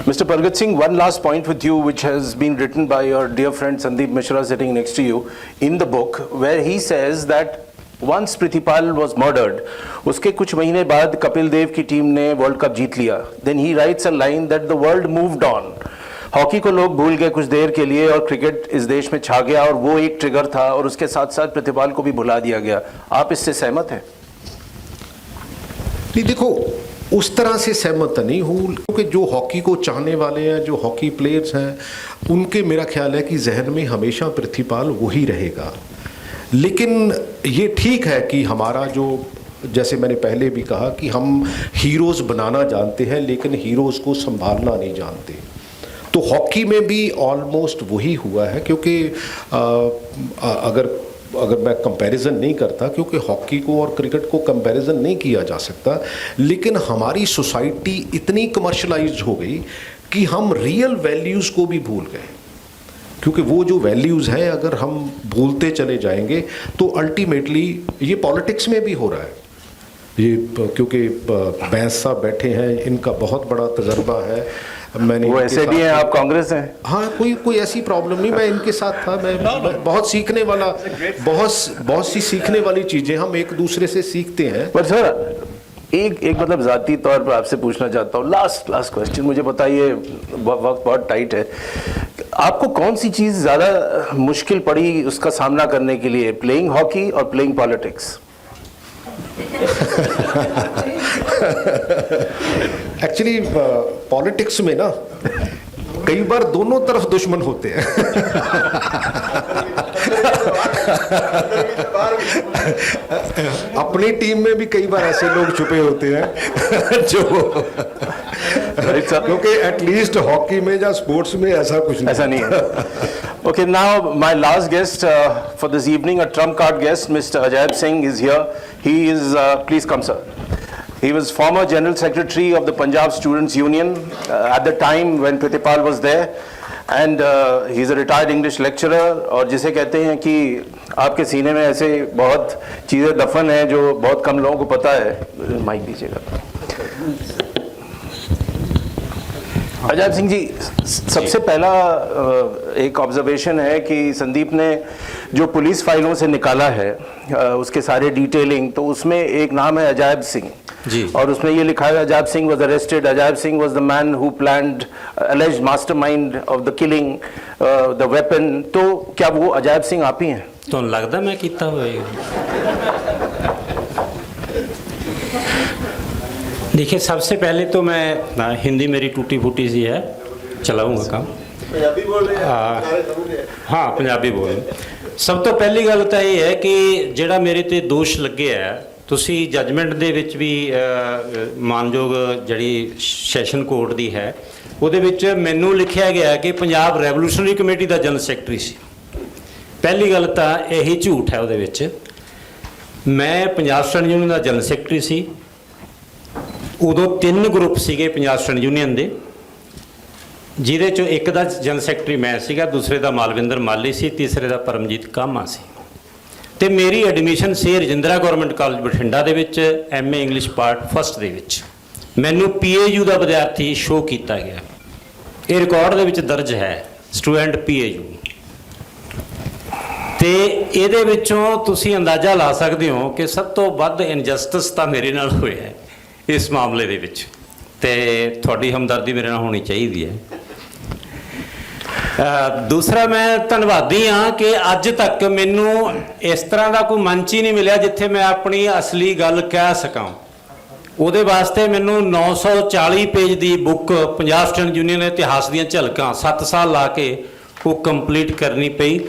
Mr. Pargat Singh, one last point with you, which has been written by your dear friend Sundeep Misra sitting next to you in the book, where he says that once Prithipal was murdered, उसके कुछ महीने बाद कपिल देव की team ने world cup जीत लिया. Then he writes a line that the world moved on. Hockey को लोग भूल गए कुछ देर के लिए और क्रिकेट इस देश में छा गया, और वो एक ट्रिगर था, और उसके साथ साथ प्रतिपाल को भी भुला दिया गया. आप इससे सहमत हैं? नहीं, देखो उस तरह से सहमत नहीं हूँ, क्योंकि जो हॉकी को चाहने वाले हैं, जो हॉकी प्लेयर्स हैं, उनके मेरा ख्याल है कि जहन में हमेशा प्रतिपाल वही रहेगा. लेकिन ये ठीक है कि हमारा जो, जैसे मैंने पहले भी कहा कि हम हीरोज़ बनाना जानते हैं लेकिन हीरोज़ को संभालना नहीं जानते. तो हॉकी में भी ऑलमोस्ट वही हुआ है, क्योंकि अगर मैं कंपैरिजन नहीं करता, क्योंकि हॉकी को और क्रिकेट को कंपैरिजन नहीं किया जा सकता, लेकिन हमारी सोसाइटी इतनी कमर्शलाइज्ड हो गई कि हम रियल वैल्यूज़ को भी भूल गए. क्योंकि वो जो वैल्यूज़ हैं अगर हम भूलते चले जाएंगे तो अल्टीमेटली ये पॉलिटिक्स में भी हो रहा है. ये क्योंकि बैंस साहब बैठे हैं, इनका बहुत बड़ा तजर्बा है. मैंने वो ऐसे भी हैं, आप कांग्रेस हैं. हाँ, कोई ऐसी प्रॉब्लम नहीं, मैं इनके साथ था. मैं बहुत सीखने वाला, बहुत सी सीखने वाली चीज़ें हम एक दूसरे से सीखते हैं. पर सर एक मतलब ज़ाती तौर पर आपसे पूछना चाहता हूँ, लास्ट क्वेश्चन. मुझे बताइए, वक्त बहुत टाइट है, आपको कौन सी चीज़ ज़्यादा मुश्किल पड़ी उसका सामना करने के लिए, प्लेइंग हॉकी और प्लेइंग पॉलिटिक्स? एक्चुअली पॉलिटिक्स में ना कई बार दोनों तरफ दुश्मन होते हैं. अपनी टीम में भी कई बार ऐसे लोग छुपे होते हैं जो क्योंकि एटलीस्ट हॉकी में या स्पोर्ट्स में ऐसा कुछ नहीं है. Okay, now my last guest for this evening, a trump card guest, Mr. Ajaib Singh is here. He is, please come sir. He was former General Secretary of the Punjab Students Union at the time when Prithipal was there, and he is a retired English lecturer. और जिसे कहते हैं कि आपके सीने में ऐसे बहुत चीज़ें दफन हैं जो बहुत कम लोगों को पता है. माइक दीजिएगा. अजायब सिंह जी, सबसे पहला एक ऑब्जर्वेशन है कि संदीप ने जो पुलिस फाइलों से निकाला है उसके सारे डिटेलिंग, तो उसमें एक नाम है अजायब सिंह जी, और उसमें ये लिखा है Ajaib Singh was arrested. Ajaib Singh was the man who planned alleged mastermind of the killing the weapon. तो क्या वो अजायब सिंह आप ही हैं? तो लगता मैं किया होएगा. देखिए, सबसे पहले तो मैं, हिंदी मेरी टूटी फूटी सी है, चलाऊंगा काम. पंजाबी बोल रहे हैं? हाँ, पंजाबी बोल रहे. सब तो पहली गल तो ये है कि ਜਿਹੜਾ ਮੇਰੇ ਤੇ ਦੋਸ਼ ਲੱਗੇ ਹੈ, ਤੁਸੀਂ ਜਜਮੈਂਟ ਦੇ ਵਿੱਚ ਵੀ ਮਾਨਯੋਗ ਜਿਹੜੀ ਸੈਸ਼ਨ ਕੋਰਟ ਦੀ ਹੈ ਉਹਦੇ ਵਿੱਚ ਮੈਨੂੰ ਲਿਖਿਆ ਗਿਆ ਕਿ ਪੰਜਾਬ ਰੈਵੋਲੂਸ਼ਨਰੀ ਕਮੇਟੀ ਦਾ ਜਨਰਲ ਸੈਕਟਰੀ ਸੀ. ਪਹਿਲੀ ਗੱਲ ਤਾਂ ਇਹੀ ਝੂਠ ਹੈ. ਉਹਦੇ ਵਿੱਚ ਮੈਂ ਪੰਜਾਬ ਸਟੂਡੈਂਟ ਯੂਨੀਅਨ ਦਾ ਜਨਰਲ ਸੈਕਟਰੀ ਸੀ. ਉਦੋਂ 3 ਗਰੁੱਪ ਸੀਗੇ ਪੰਜਾਬ ਸਟੂਡੈਂਟ ਯੂਨੀਅਨ ਦੇ, ਜਿਹਦੇ ਚੋਂ ਇੱਕ ਦਾ ਜਨਰਲ ਸੈਕਟਰੀ ਮੈਂ ਸੀਗਾ, ਦੂਸਰੇ ਦਾ ਮਾਲਵਿੰਦਰ ਮਾਲੀ ਸੀ, ਤੀਸਰੇ ਦਾ ਪਰਮਜੀਤ ਕਾਮਾ ਸੀ. ਤੇ ਮੇਰੀ ਐਡਮਿਸ਼ਨ ਸੀ ਰਜਿੰਦਰਾ ਗਵਰਨਮੈਂਟ ਕਾਲਜ ਬਠਿੰਡਾ ਦੇ ਵਿੱਚ, MA ਇੰਗਲਿਸ਼ ਪਾਰਟ ਫਸਟ ਦੇ ਵਿੱਚ. ਮੈਨੂੰ PAU ਦਾ ਵਿਦਿਆਰਥੀ ਸ਼ੋਅ ਕੀਤਾ ਗਿਆ. ਇਹ ਰਿਕਾਰਡ ਦੇ ਵਿੱਚ ਦਰਜ ਹੈ, ਸਟੂਡੈਂਟ PAU. ਤੇ ਇਹਦੇ ਵਿੱਚੋਂ ਤੁਸੀਂ ਅੰਦਾਜ਼ਾ ਲਾ ਸਕਦੇ ਹੋ ਕਿ ਸਭ ਤੋਂ ਵੱਧ ਇਨਜਸਟਿਸ ਤਾਂ ਮੇਰੇ ਨਾਲ ਹੋਇਆ ਹੈ ਇਸ ਮਾਮਲੇ ਦੇ ਵਿੱਚ, ਤੇ ਤੁਹਾਡੀ ਹਮਦਰਦੀ ਮੇਰੇ ਨਾਲ ਹੋਣੀ ਚਾਹੀਦੀ ਹੈ. ਦੂਸਰਾ ਮੈਂ ਧੰਨਵਾਦੀ ਹਾਂ ਕਿ ਅੱਜ ਤੱਕ ਮੈਨੂੰ ਇਸ ਤਰ੍ਹਾਂ ਦਾ ਕੋਈ ਮੰਚ ਹੀ ਨਹੀਂ ਮਿਲਿਆ ਜਿੱਥੇ ਮੈਂ ਆਪਣੀ ਅਸਲੀ ਗੱਲ ਕਹਿ ਸਕਾਂ। ਉਹਦੇ ਵਾਸਤੇ ਮੈਨੂੰ 940 ਪੇਜ ਦੀ ਬੁੱਕ ਪੰਜਾਬ ਸਟੂਡੈਂਟ ਯੂਨੀਅਨ ਦੇ ਇਤਿਹਾਸ ਦੀਆਂ ਝਲਕਾਂ 7 ਸਾਲ ਲਾ ਕੇ ਉਹ ਕੰਪਲੀਟ ਕਰਨੀ ਪਈ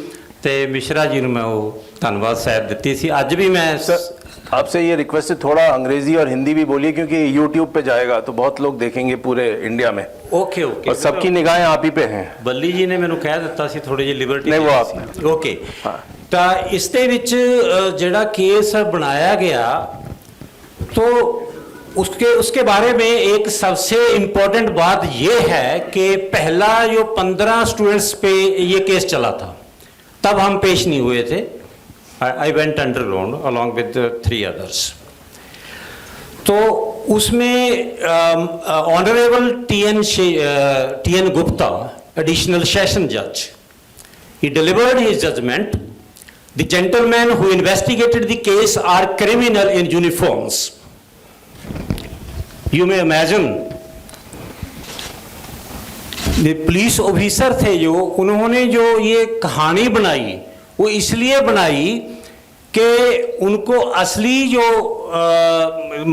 ਤੇ ਮਿਸ਼ਰਾ ਜੀ ਨੂੰ ਮੈਂ ਉਹ ਧੰਨਵਾਦ ਸਾਹਿਬ ਦਿੱਤੀ ਸੀ। ਅੱਜ ਵੀ मैं आपसे ये रिक्वेस्ट है, थोड़ा अंग्रेजी और हिंदी भी बोलिए क्योंकि यूट्यूब पे जाएगा तो बहुत लोग देखेंगे पूरे इंडिया में। Okay okay. और सबकी निगाहें आप ही पे हैं। ਬੱਲੀ ਜੀ ਨੇ ਮੈਨੂੰ ਕਹਿ ਦਿੱਤਾ ਸੀ ਥੋੜੀ ਜਿਹੀ ਲਿਬਰਟੀ ਨਹੀਂ, ਉਹ ਆਪ ਨੇ। ਓਕੇ। ਤਾਂ ਇਸ ਦੇ ਵਿੱਚ ਜਿਹੜਾ ਕੇਸ ਬਣਾਇਆ ਗਿਆ तो उसके बारे में एक सबसे इम्पोर्टेंट बात ये है कि पहला जो 15 स्टूडेंट्स पे ये केस चला था तब हम पेश नहीं हुए थे। I went underground along with 3 others. तो उसमें honourable TN. Gupta, additional session जज, he delivered his judgment. The gentlemen who investigated the case are criminal in uniforms. You may imagine, the police officer थे जो, उन्होंने जो ये कहानी बनाई वो इसलिए बनाई कि उनको असली जो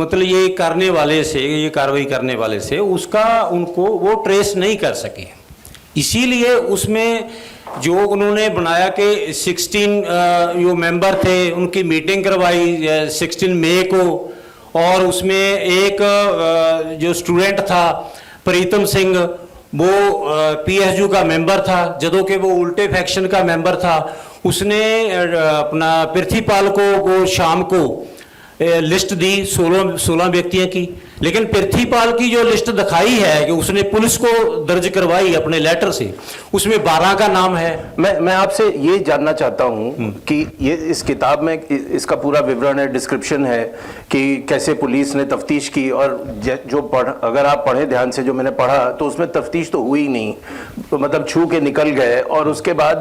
मतलब ये करने वाले से, ये कार्रवाई करने वाले से उसका उनको वो ट्रेस नहीं कर सके। इसीलिए उसमें जो उन्होंने बनाया कि 16 जो मेंबर थे उनकी मीटिंग करवाई 16 मई को, और उसमें एक जो स्टूडेंट था प्रीतम सिंह वो पीएसयू का मेंबर था, जदों कि वो उल्टे फैक्शन का मेंबर था। उसने अपना पृथ्वीपाल को वो शाम को लिस्ट दी 16 व्यक्तियों की, लेकिन पृथ्वीपाल की जो लिस्ट दिखाई है कि उसने पुलिस को दर्ज करवाई अपने लेटर से, उसमें 12 का नाम है। मैं आपसे ये जानना चाहता हूँ कि ये इस किताब में इसका पूरा विवरण है, डिस्क्रिप्शन है कि कैसे पुलिस ने तफ्तीश की, और जो अगर आप पढ़े ध्यान से, जो मैंने पढ़ा तो उसमें तफ्तीश तो हुई नहीं, मतलब छू के निकल गए, और उसके बाद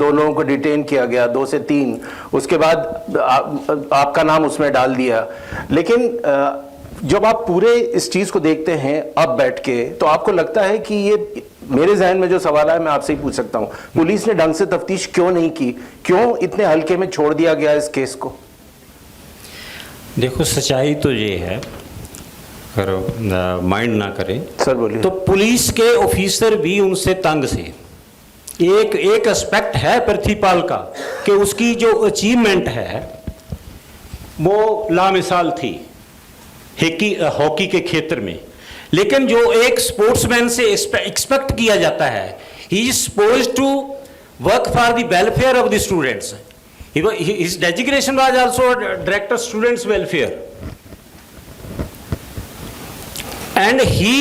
2 लोगों को डिटेन किया गया, 2 से 3, उसके बाद आपका नाम उसमें डाल दिया। लेकिन जब आप पूरे इस चीज को देखते हैं अब बैठ के, तो आपको लगता है कि ये, मेरे जहन में जो सवाल है मैं आपसे ही पूछ सकता हूं, पुलिस ने ढंग से तफ्तीश क्यों नहीं की, क्यों इतने हल्के में छोड़ दिया गया इस केस को? देखो सच्चाई तो ये है, अगर माइंड ना करें सर बोलिए। तो पुलिस के ऑफिसर भी उनसे तंग से। एक एस्पेक्ट है पृथ्वीपाल का कि उसकी जो अचीवमेंट है वो लामिसाल थी हॉकी के क्षेत्र में, लेकिन जो एक स्पोर्ट्समैन से एक्सपेक्ट किया जाता है, he is supposed to work for the welfare of the students. His designation was also director students welfare, and he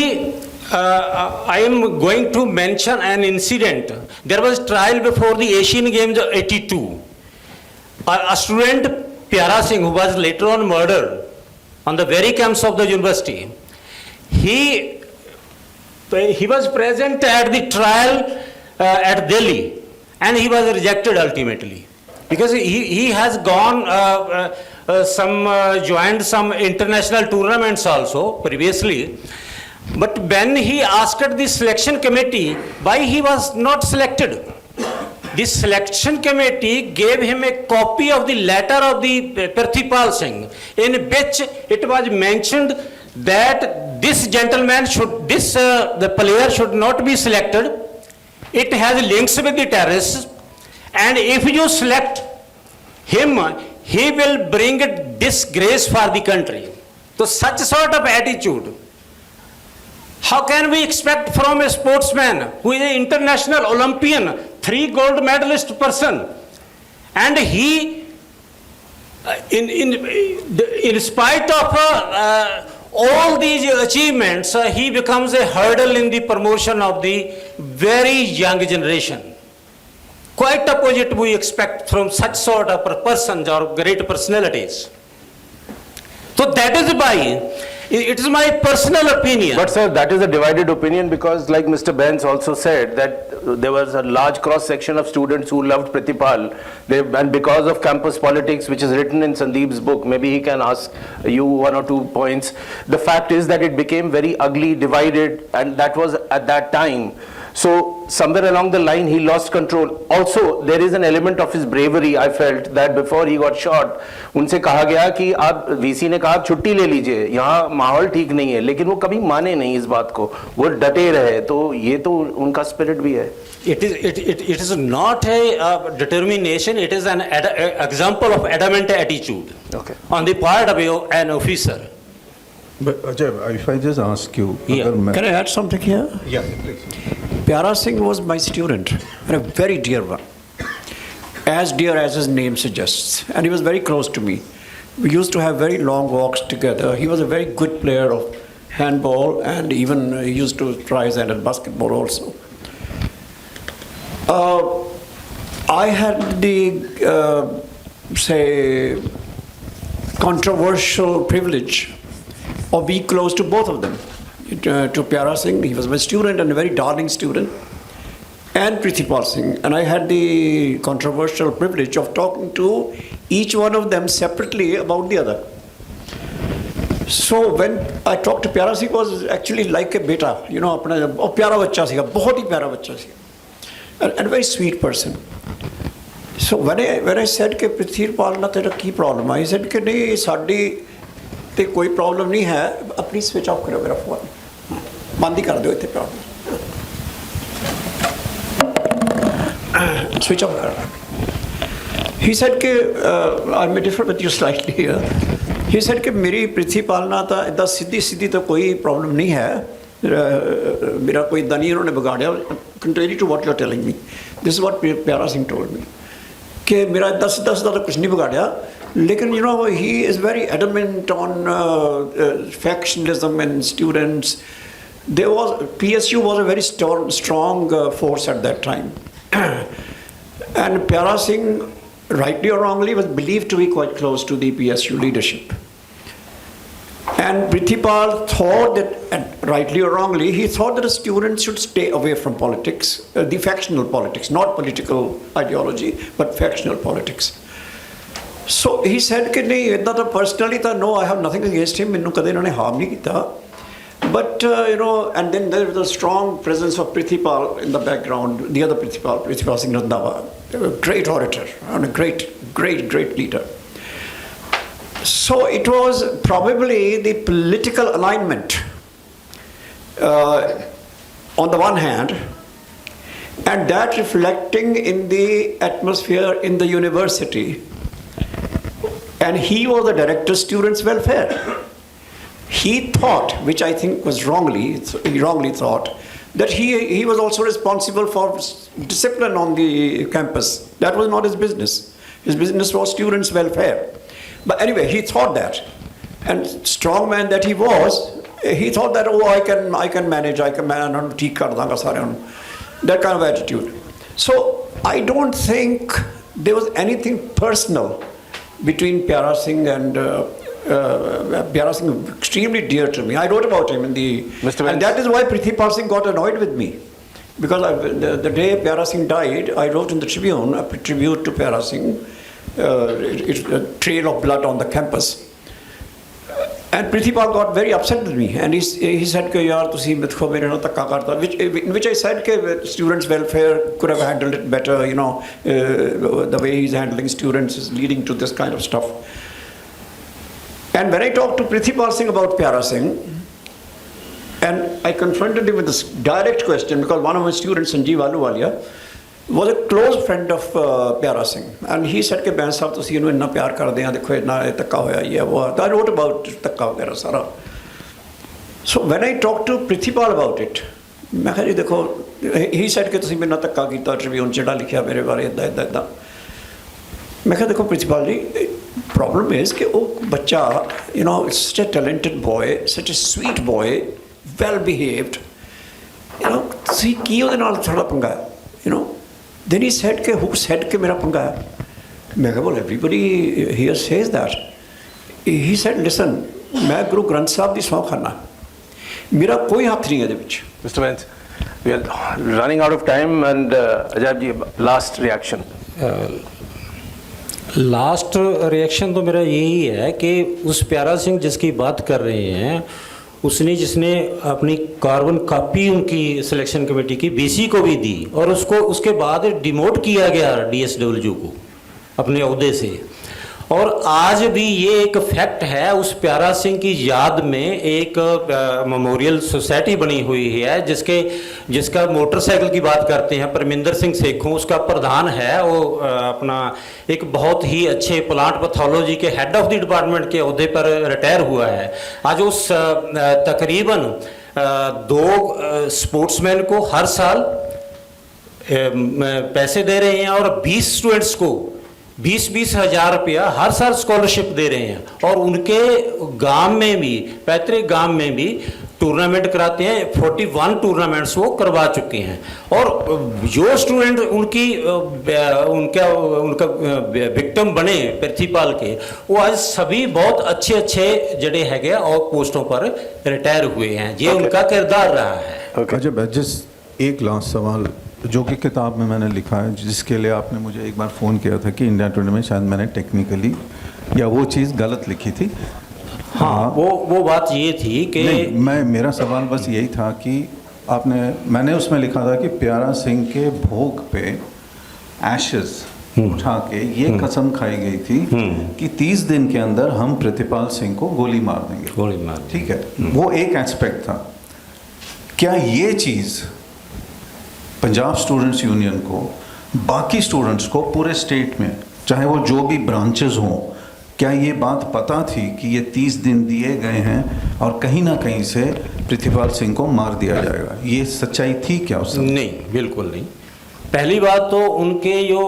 I am going to mention an incident. There was trial before the Asian Games of 82. A student, Pyara Singh, who was later on murdered on the very camps of the university, he was present at the trial at Delhi, and he was rejected ultimately because he has gone joined some international tournaments also previously. But when he asked the selection committee why he was not selected, the selection committee gave him a copy of the letter of the Prithipal Singh, in which it was mentioned that this gentleman the player should not be selected. It has links with the terrorists, and if you select him, he will bring a disgrace for the country. So such sort of attitude, how can we expect from a sportsman who is an international Olympian, 3 gold medalist person, and he, in spite of all these achievements, he becomes a hurdle in the promotion of the very young generation. Quite opposite we expect from such sort of persons or great personalities. So that is why it is my personal opinion. But sir, that is a divided opinion, because like Mr. Bains also said that there was a large cross section of students who loved Prithipal, and because of campus politics, which is written in Sundeep's book, maybe he can ask you 1 or 2 points. The fact is that it became very ugly, divided, and that was at that time. So somewhere along the line he lost control. Also there is an element of his bravery. I felt that before he got shot, उनसे कहा गया कि आप, VC ने कहा आप छुट्टी ले लीजिए, यहाँ माहौल ठीक नहीं है, लेकिन वो कभी माने नहीं इस बात को, वो डटे रहे. तो ये तो उनका स्पिरिट भी है. It is not a determination, it is an example of adamant attitude on the part of an officer. But Ajaib, if I just ask you, Yeah. Can I add something here? Yeah, please. Pyara Singh was my student, and a very dear one. As dear as his name suggests. And he was very close to me. We used to have very long walks together. He was a very good player of handball, and even he used to try his hand at basketball also. I had the, say, controversial privilege of being close to both of them. To Pyara Singh, he was my student and a very darling student, and Prithipal Singh. And I had the controversial privilege of talking to each one of them separately about the other. So when I talked to Pyara Singh, was actually like a beta, you know, apna pyara bachcha siga, bahut hi pyara bachcha siga, and a very sweet person. So when I said कि Prithipal ना तेरा की problem है, he said कि नहीं साड़ी ते कोई problem नहीं है, अपनी switch off करो मेरा phone, बंद ही कर दो इतने problem, switch off कर. He said कि I may differ with you slightly here. He said कि मेरी Prithipal ना था इतना सीधी तो कोई problem नहीं है, मेरा कोई दनी उन्होंने बिगाड़ा, contrary to what you are telling me. This is what Pyara Singh told me. कि मेरा दस तो कुछ नहीं बिगाड़ा, लेकिन you know he is very adamant on factionalism and students. There was PSU was a very strong force at that time, and Pyara Singh, rightly or wrongly, was believed to be quite close to the PSU leadership. And Prithipal thought that, and rightly or wrongly, he thought that a student should stay away from politics, the factional politics, not political ideology, but factional politics. So he said कि नहीं इतना तो personally था, no, I have nothing against him, मैंने कदे इन्होंने harm नहीं किया. But you know, and then there was a strong presence of Prithipal in the background, the other Prithipal Singh Randhawa, a great orator and a great leader. So it was probably the political alignment on the one hand, and that reflecting in the atmosphere in the university. And he was the director of students' welfare. He thought, which I think was he wrongly thought, that he was also responsible for discipline on the campus. That was not his business. His business was students' welfare. But anyway, he thought that, and strong man that he was, he thought that, oh, I can manage, that kind of attitude. So I don't think there was anything personal between Pyara Singh and Pyara Singh, extremely dear to me. I wrote about him in the, and that is why Prithipal Singh got annoyed with me, because the day Pyara Singh died, I wrote in the Tribune a tribute to Pyara Singh. It's a trail of blood on the campus, and Prithipal got very upset with me, and he said कि यार तुसी मुझको मेरे ना तक्का करता, in which I said कि students' welfare could have handled it better, you know, the way he's handling students is leading to this kind of stuff. And when I talked to Prithipal Singh about Pyara Singh, and I confronted him with this direct question, because one of my students, Sanjeev Ahluwalia, was a close friend of Pyara Singh, and he said कि बैंस साहब तुसी इन्हों इन्ना प्यार कर दें, देखो इन्ना तक्का होया ये वो. I wrote about तक्का वगैरह सारा. So when I talked to Prithipal about it, मैं कहा जी देखो, he said कि तुसी मेरे तक्का कीता, ट्रिब्यून चिड़ा लिखिया मेरे बारे इदा. मैं कहा देखो Prithipal जी, problem is कि वो बच्चा, you know, such a talented boy, such a sweet boy, well behaved, you know, तुसी की उधे नाल थोड़ा पंगा, you know. Then he said कि who said कि मेरा पंगा है? मैं कहा well, everybody here says that. He said listen, मैं गुरु ग्रंथ साहब दी सौं खाना, मेरा कोई हाथ नहीं है दे विच. Mr. Bains, we are running out of time, and Ajaib ji, last reaction. Last reaction तो मेरा यही है कि उस प्यारा सिंह जिसकी बात कर रहे हैं, उसने जिसने अपनी कार्बन कॉपी उनकी सिलेक्शन कमेटी की बीसी को भी दी और उसको उसके बाद डिमोट किया गया DSW को अपने ओहदे से। और आज भी ये एक फैक्ट है, उस प्यारा सिंह की याद में एक मेमोरियल सोसाइटी बनी हुई है जिसका मोटरसाइकिल की बात करते हैं परमिंदर सिंह सेखों उसका प्रधान है। वो अपना एक बहुत ही अच्छे प्लांट पैथोलॉजी के हेड ऑफ द डिपार्टमेंट के ओहदे पर रिटायर हुआ है। आज उस तकरीबन 2 स्पोर्ट्समैन को हर साल पैसे दे रहे हैं और 20 स्टूडेंट्स को 20-20 हज़ार रुपया हर साल स्कॉलरशिप दे रहे हैं। और उनके गांव में भी, पैतृक गांव में भी टूर्नामेंट कराते हैं। 41 टूर्नामेंट्स वो करवा चुके हैं। और जो स्टूडेंट उनका विक्टिम बने प्रिथिपाल के, वो आज सभी बहुत अच्छे जड़े हैगे और पोस्टों पर रिटायर हुए हैं। ये उनका किरदार रहा है। अजब, जिस एक लास्ट सवाल जो कि किताब में मैंने लिखा है, जिसके लिए आपने मुझे एक बार फ़ोन किया था कि इंडिया टुडे में शायद मैंने टेक्निकली या वो चीज़ गलत लिखी थी। हाँ, वो बात ये थी कि मेरा सवाल बस यही था कि मैंने उसमें लिखा था कि प्यारा सिंह के भोग पे एशेस उठा के ये कसम खाई गई थी कि 30 दिन के अंदर हम प्रिथिपाल सिंह को गोली मार देंगे। ठीक है, वो एक एस्पेक्ट था। क्या ये चीज़ पंजाब स्टूडेंट्स यूनियन को, बाकी स्टूडेंट्स को पूरे स्टेट में, चाहे वो जो भी ब्रांचेस हों, क्या ये बात पता थी कि ये 30 दिन दिए गए हैं और कहीं ना कहीं से प्रिथिपाल सिंह को मार दिया जाएगा? ये सच्चाई थी क्या उस समय? नहीं, बिल्कुल नहीं। पहली बात तो उनके जो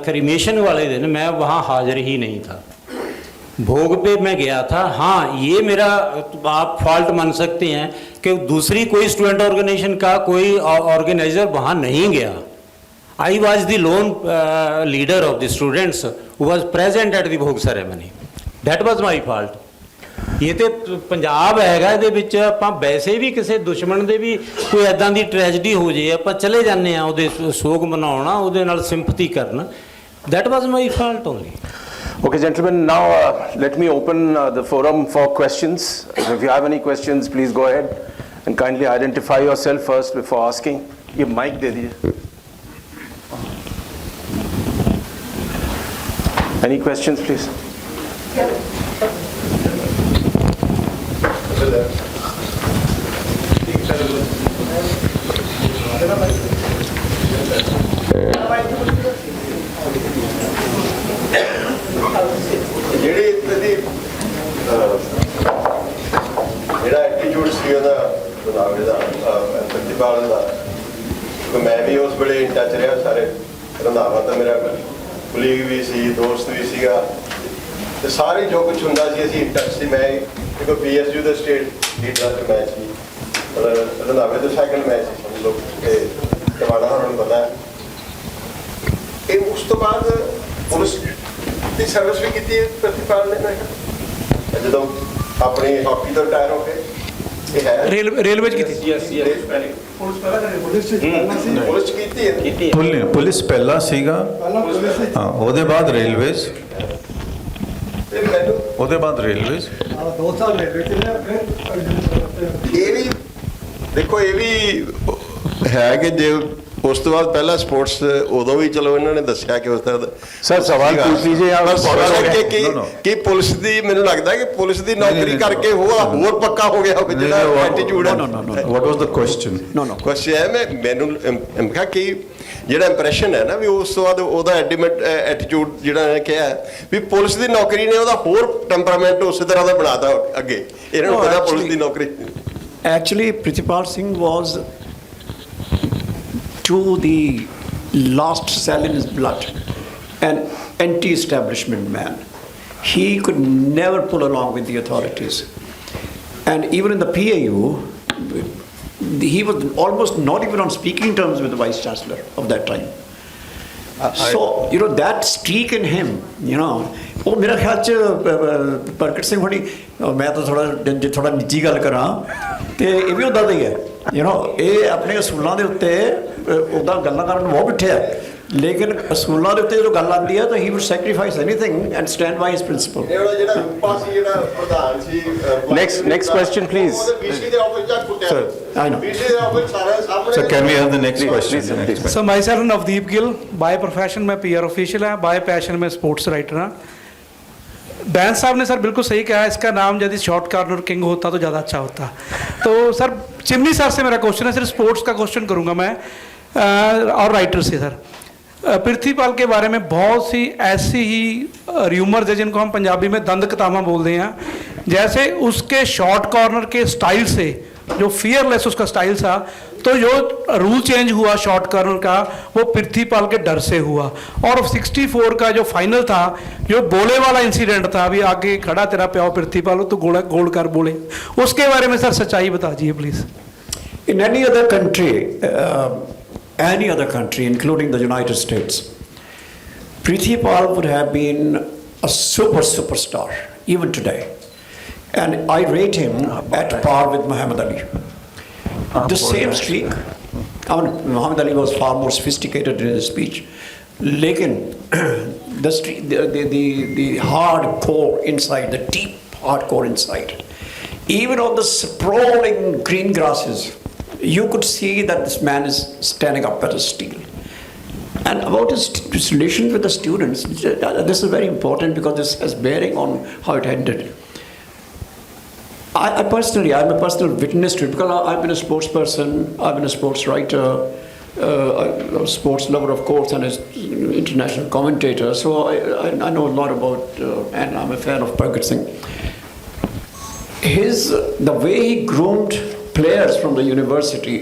क्रीमेशन वाले दिन मैं वहाँ हाजिर ही नहीं था। भोग पे मैं गया था। हाँ, ये मेरा आप फॉल्ट मान सकते हैं कि दूसरी कोई स्टूडेंट ऑर्गेनाइजेशन का कोई ऑर्गेनाइजर वहाँ नहीं गया। I was the lone leader of the students who was present at the भोग ceremony. That was my fault. ਇਹ ਤੇ ਪੰਜਾਬ ਹੈਗਾ, ਇਹਦੇ ਵਿੱਚ ਆਪਾਂ ਵੈਸੇ ਵੀ ਕਿਸੇ ਦੁਸ਼ਮਣ ਦੇ ਵੀ ਕੋਈ ਐਦਾਂ ਦੀ ਟ੍ਰੈਜਡੀ ਹੋ ਜੇ ਆਪਾਂ ਚਲੇ ਜਾਂਦੇ ਆ ਉਹਦੇ ਸੋਗ ਮਨਾਉਣਾ, ਉਹਦੇ ਨਾਲ ਸਿੰਪਥੀ ਕਰਨਾ। That was my fault only. Okay, gentlemen, now let me open the forum for questions. If you have any questions, please go ahead and kindly identify yourself first before asking. ये mic दे दीजिए. Any questions, please? ਜਿਹੜਾ attitude ਸੀ ਉਹਦਾ ਬਨਾਵੇ ਦਾ ਪ੍ਰਤਿਪਾਲ ਦਾ, ਮੈਂ ਵੀ ਉਸ ਵੇਲੇ in touch ਰਿਹਾ। ਸਾਰੇ ਰੰਧਾਵਾ ਤਾਂ ਮੇਰਾ ਕੁਲੀਗ ਵੀ ਸੀ, ਦੋਸਤ ਵੀ ਸੀਗਾ, ਤੇ ਸਾਰੇ ਜੋ ਕੁਝ ਹੁੰਦਾ ਸੀ ਅਸੀਂ ਇਨ ਟੱਚ ਸੀ। ਮੈਂ ਇੱਕ PSU ਦਾ ਸਟੇਟ ਲੀਡਰ ਦਾ ਮੈਚ ਸੀ, ਮਤਲਬ ਰੰਧਾਵੇ ਦਾ ਸੈਕੰਡ ਮੈਚ ਸੀ ਸਮਝ ਲਓ, ਤੇ ਟਿਵਾਣਾ ਉਹਨਾਂ ਨੂੰ ਪਤਾ। ਇਹ ਉਸ ਤੋਂ ਬਾਅਦ ਪੁਲਿਸ ਦੀ ਸਰਵਿਸ ਵੀ ਕੀਤੀ ਪ੍ਰਤਿਪਾਲ ਨੇ। ਮੈਂ ਜਦੋਂ ਆਪਣੀ ਹਾਕੀ ਤੋਂ ਰਿਟਾਇਰ ਹੋ ਕੇ रेलवे पुलिस पहला सीगा, हाँ, ਉਹਦੇ ਬਾਅਦ ਰੇਲਵੇਜ਼, ਉਹਦੇ ਬਾਅਦ ਰੇਲਵੇਜ਼ 2 ਸਾਲ ਰੇਲਵੇ ਇਹ ਵੀ ਦੇਖੋ, ਇਹ ਵੀ ਹੈ ਕਿ ਜੇ ਉਸ ਤੋਂ ਬਾਅਦ ਪਹਿਲਾ ਸਪੋਰਟਸ ਉਦੋਂ ਵੀ ਚਲੋ ਇਹਨਾਂ ਨੇ ਦੱਸਿਆ ਕਿ ਉਸ ਤਰ੍ਹਾਂ ਸਰ ਸਵਾਲ ਪੁੱਛ ਲੀजिए ਕਿ ਪੁਲਿਸ ਦੀ, ਮੈਨੂੰ ਲੱਗਦਾ ਕਿ ਪੁਲਿਸ ਦੀ ਨੌਕਰੀ ਕਰਕੇ ਹੋਰ ਪੱਕਾ ਹੋ ਗਿਆ ਹੋਵੇ ਜਿਹੜਾ ਐਟੀਟਿਊਡ ਹੈ। ਵਾਟ ਵਾਸ ਦ ਕੁਐਸਚਨ? ਕੁਐਸਚਨ ਹੈ ਮੈਨੂੰ ਕਿਹਾ ਕਿ ਜਿਹੜਾ ਇੰਪ੍ਰੈਸ਼ਨ ਹੈ ਨਾ ਵੀ ਉਸ ਤੋਂ ਬਾਅਦ ਉਹਦਾ ਐਟੀਟਿਊਡ ਜਿਹੜਾ ਨੇ ਕਿਹਾ ਵੀ ਪੁਲਿਸ ਦੀ ਨੌਕਰੀ ਨੇ ਉਹਦਾ ਹੋਰ ਟੈਂਪਰਾਮੈਂਟ ਉਸੇ ਤਰ੍ਹਾਂ ਦਾ ਬਣਾਤਾ ਅੱਗੇ। ਇਹਨਾਂ ਨੂੰ ਪਤਾ ਪੁਲਿਸ ਦੀ ਨੌਕਰੀ। Actually, Prithipal Singh was to the last cell in his blood, an anti-establishment man. He could never pull along with the authorities. And even in the PAU, he was almost not even on speaking terms with the Vice Chancellor of that time. So, that streak in him, ਉਹ ਮੇਰਾ ਖਿਆਲ 'ਚ ਪ੍ਰਗਟ ਸਿੰਘ ਹੋਣੀ, ਮੈਂ ਤਾਂ ਥੋੜਾ ਨਿੱਜੀ ਗੱਲ ਕਰਾਂ ਤੇ ਇਹ ਵੀ ਉੱਦਾਂ ਦਾ ਹੀ ਹੈ। ਇਹ ਆਪਣੇ ਅਸੂਲਾਂ ਦੇ ਉੱਤੇ ਉੱਦਾਂ ਗੱਲਾਂ ਕਰਨ ਨੂੰ ਬਹੁਤ ਬਿਠੇ ਆ, ਲੇਕਿਨ ਸਕੂਲਾਂ ਦੇ ਉੱਤੇ ਜਦੋਂ ਗੱਲ ਆਉਂਦੀ ਹੈ ਤਾਂ ਹੀ would sacrifice anything and stand by his principle. ਇਹ ਵਾਲਾ ਜਿਹੜਾ ਰੂਪਾ ਸੀ ਜਿਹੜਾ ਪ੍ਰਧਾਨ ਸੀ Next question, please. ਉਹਦੇ BC ਦੇ ਆਫਿਸ ਜਾ ਕੁੱਟਿਆ Sir, I know. BC ਦੇ ਆਫਿਸ ਸਾਰੇ ਸਾਹਮਣੇ So can we have the next question? please, please. Sir my self Navdeep Gill, by profession मैं PR ऑफिशियल है, बाय पैशन में स्पोर्ट्स राइटर हाँ. बैंस साहब ने सर बिल्कुल सही कहा, इसका नाम यदि शॉर्ट कॉर्नर किंग होता तो ज़्यादा अच्छा होता. तो सर चिमनी सर से मेरा क्वेश्चन है, सिर्फ स्पोर्ट्स का क्वेश्चन करूँगा मैं और राइटर से. सर पृथ्वीपाल के बारे में बहुत सी ऐसी ही र्यूमर्स है जिनको हम पंजाबी में दंद कतामा बोलते हैं, जैसे उसके शॉर्ट कॉर्नर के स्टाइल से, जो फियरलेस उसका स्टाइल था, तो जो रूल चेंज हुआ शॉर्ट कॉर्नर का वो पृथ्वीपाल के डर से हुआ. और 64 का जो फाइनल था, जो बोले वाला इंसिडेंट था, अभी आगे खड़ा तेरा प्याओ पृथ्वीपाल तो गोल कर बोले, उसके बारे में सर सच्चाई बता दीजिए please. In any other country, including the United States, Prithipal would have been a superstar, even today. And I rate him at par with Muhammad Ali. The same streak. I mean, Muhammad Ali was far more sophisticated in his speech. Lekin, the hardcore inside, the deep hardcore inside, even on the sprawling green grasses, you could see that this man is standing up as a steel. And about his relations with the students, this is very important because this has bearing on how it ended. I'm a personal witness to it because I've been a sports person, I've been a sports writer, a sports lover, of course, and an international commentator. So I know a lot about, and I'm a fan of Pargat Singh. The way he groomed players from the university,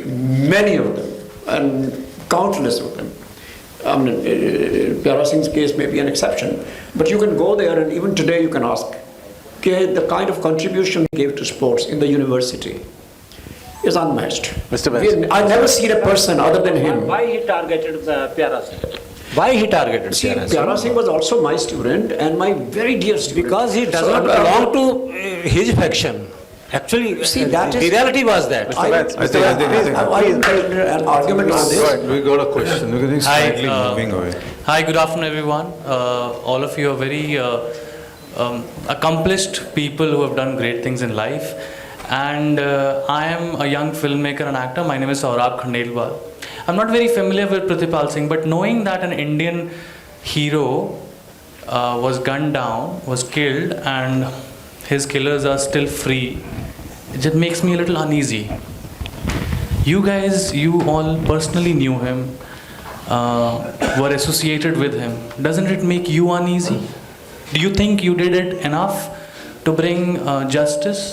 many of them, and countless of them. I mean, Pyara Singh's case may be an exception, but you can go there and even today you can ask, the kind of contribution he gave to sports in the university is unmatched. Mr. Bains. I've never seen a person other than him. Why he targeted Pyara Singh? Why he targeted See, Pyara Singh? Pyara Singh was also my student and my very dear student. Because he does So, not belong to his faction. Actually, See, that is- the reality was that. I Bains, I think- I an argument on this. Right, we got a question. We're getting slightly moving away. Hi, good afternoon, everyone. All of you are very accomplished people who have done great things in life. And I am a young filmmaker and actor. My name is Arup Ghosh. I'm not very familiar with Prithipal Singh, but knowing that an Indian hero was gunned down, was killed, and his killers are still free, it just makes me a little uneasy. You guys, you all personally knew him, were associated with him. Doesn't it make you uneasy? Do you think you did it enough to bring justice?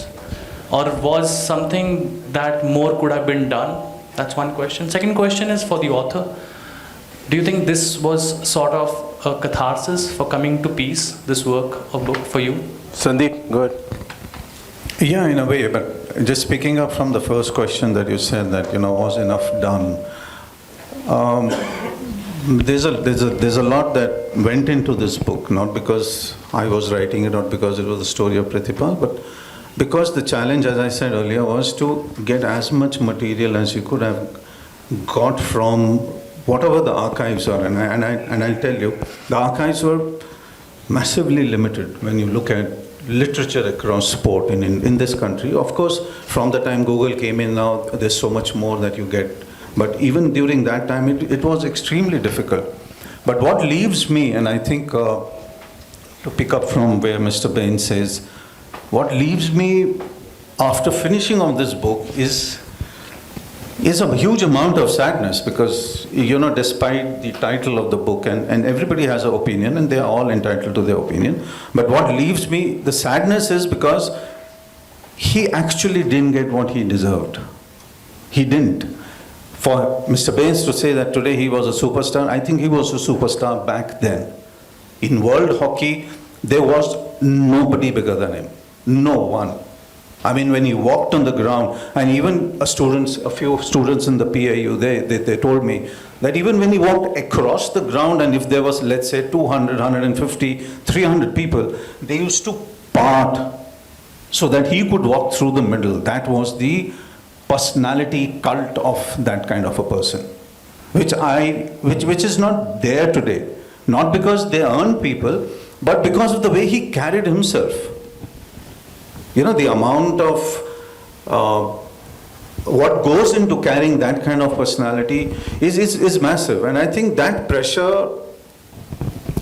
Or was something that more could have been done? That's one question. Second question is for the author. Do you think this was sort of a catharsis for coming to peace, this work or book for you? Sundeep, go ahead. Yeah, in a way, but just picking up from the first question that you said that, was enough done. There's a lot that went into this book, not because I was writing it, not because it was the story of Prithipal, but because the challenge, as I said earlier, was to get as much material as you could have got from whatever the archives are. And I'll tell you, the archives were massively limited when you look at literature across sport in this country. Of course, from the time Google came in now, there's so much more that you get. But even during that time, it was extremely difficult. But what leaves me, and I think to pick up from where Mr. Bains says, what leaves me after finishing of this book is a huge amount of sadness because, despite the title of the book, and everybody has an opinion and they are all entitled to their opinion, but what leaves me, the sadness is because he actually didn't get what he deserved. He didn't. For Mr. Bains to say that today he was a superstar, I think he was a superstar back then. In world hockey, there was nobody bigger than him. No one. I mean, when he walked on the ground, and even a few students in the PIU, they told me that even when he walked across the ground, and if there was, let's say, 200, 150, 300 people, they used to part so that he could walk through the middle. That was the personality cult of that kind of a person. which is not there today. Not because they earn people, but because of the way he carried himself. You know, the amount of what goes into carrying that kind of personality is massive. And I think that pressure,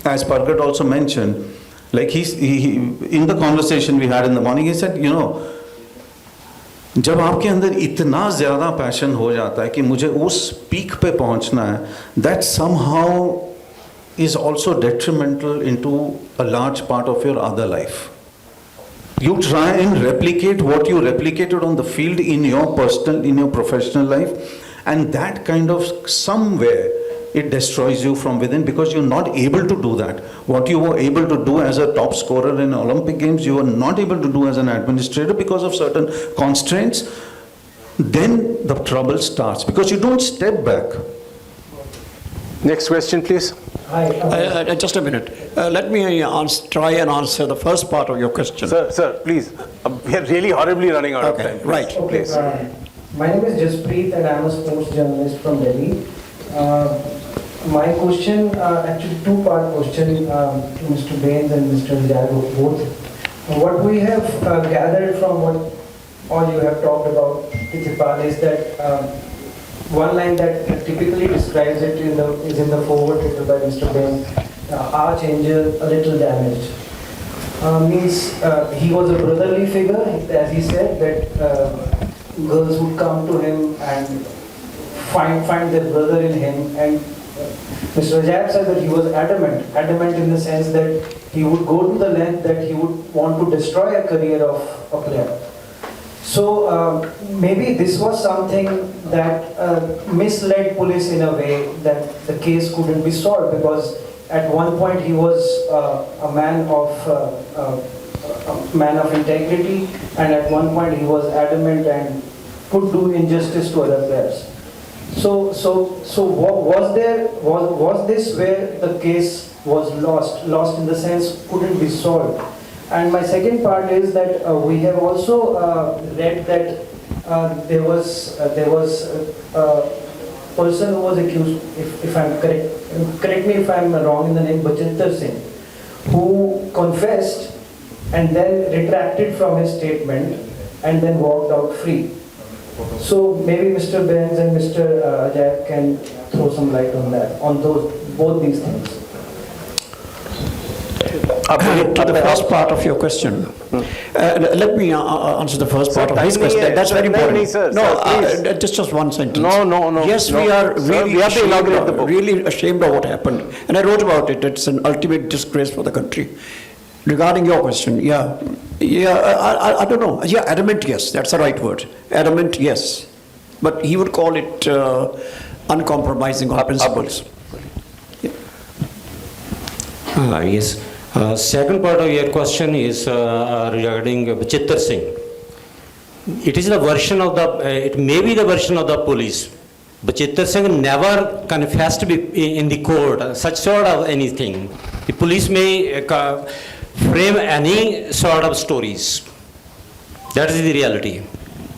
as Pargat also mentioned, like he in the conversation we had in the morning, he said, you know, जब आपके अंदर इतना ज़्यादा passion हो जाता है कि मुझे उस पीक पे पहुंचना है, that somehow is also detrimental into a large part of your other life. You try and replicate what you replicated on the field in your personal, in your professional life, and that kind of somewhere it destroys you from within because you're not able to do that. What you were able to do as a top scorer in Olympic Games, you were not able to do as an administrator because of certain constraints. Then the trouble starts because you don't step back. Next question, please. Hi. Just a minute. Let me try and answer the first part of your question. Sir, please. We are really horribly running out of time. Right. Okay, my name is Jaspreet and I am a sports journalist from Delhi. My question, actually two-part question to Mr. Bains and Mr. Ajaib both. What we have gathered from what all you have talked about, Prithipal, is that one line that typically describes it is in the forward written by Mr. Bains, our changes a little damaged. Means he was a brotherly figure, as he said, that girls would come to him and find their brother in him, and Mr. Ajaib said that he was adamant in the sense that he would go to the length that he would want to destroy a career of a player. So maybe this was something that misled police in a way that the case couldn't be solved, because at one point he was a man of integrity, and at one point he was adamant and could do injustice to other players. So was this where the case was lost in the sense couldn't be solved? And my second part is that we have also read that there was a person who was accused, if I'm correct me if I'm wrong in the name, Harcharan Singh, who confessed and then retracted from his statement and then walked out free. So maybe Mr. Bains and Mr. Ajaib can throw some light on that, on both these things. To the first part of your question, let me answer the first part of his question. That's very important. Just one sentence. No. Yes, we are really ashamed of what happened, and I wrote about it. It's an ultimate disgrace for the country. Regarding your question, I don't know. Yeah, adamant, yes, that's the right word. Adamant, yes, but he would call it uncompromising on principles. Yes. Second part of your question is regarding Harcharan Singh. It is the version of it may be the version of the police. Harcharan Singh never confessed in the court such sort of anything. The police may frame any sort of stories. That is the reality.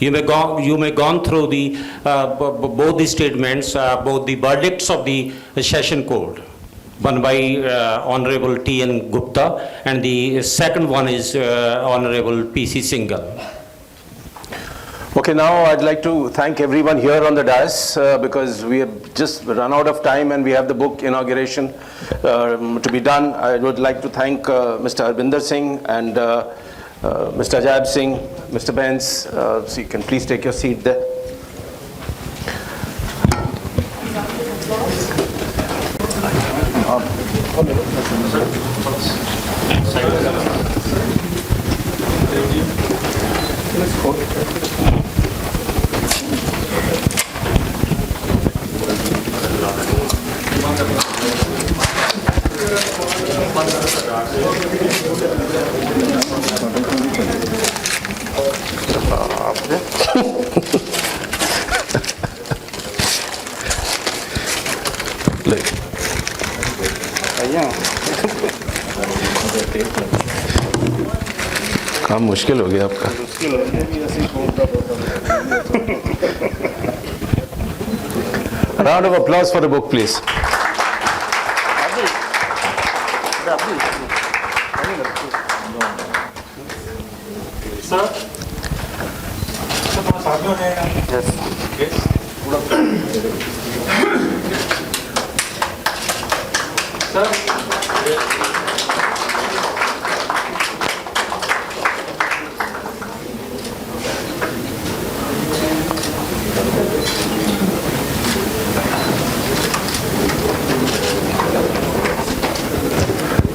You may gone through the both the statements, both the verdicts of the session court. One by Honorable T.N. Gupta, and the second one is Honorable P.C. Singhal. Okay, now I'd like to thank everyone here on the dais because we have just run out of time and we have the book inauguration to be done. I would like to thank Mr. Harbinder Singh and Mr. Ajaib Singh, Mr. Bains. So you can please take your seat there. काम मुश्किल हो गया आपका. round of applause for the book, please.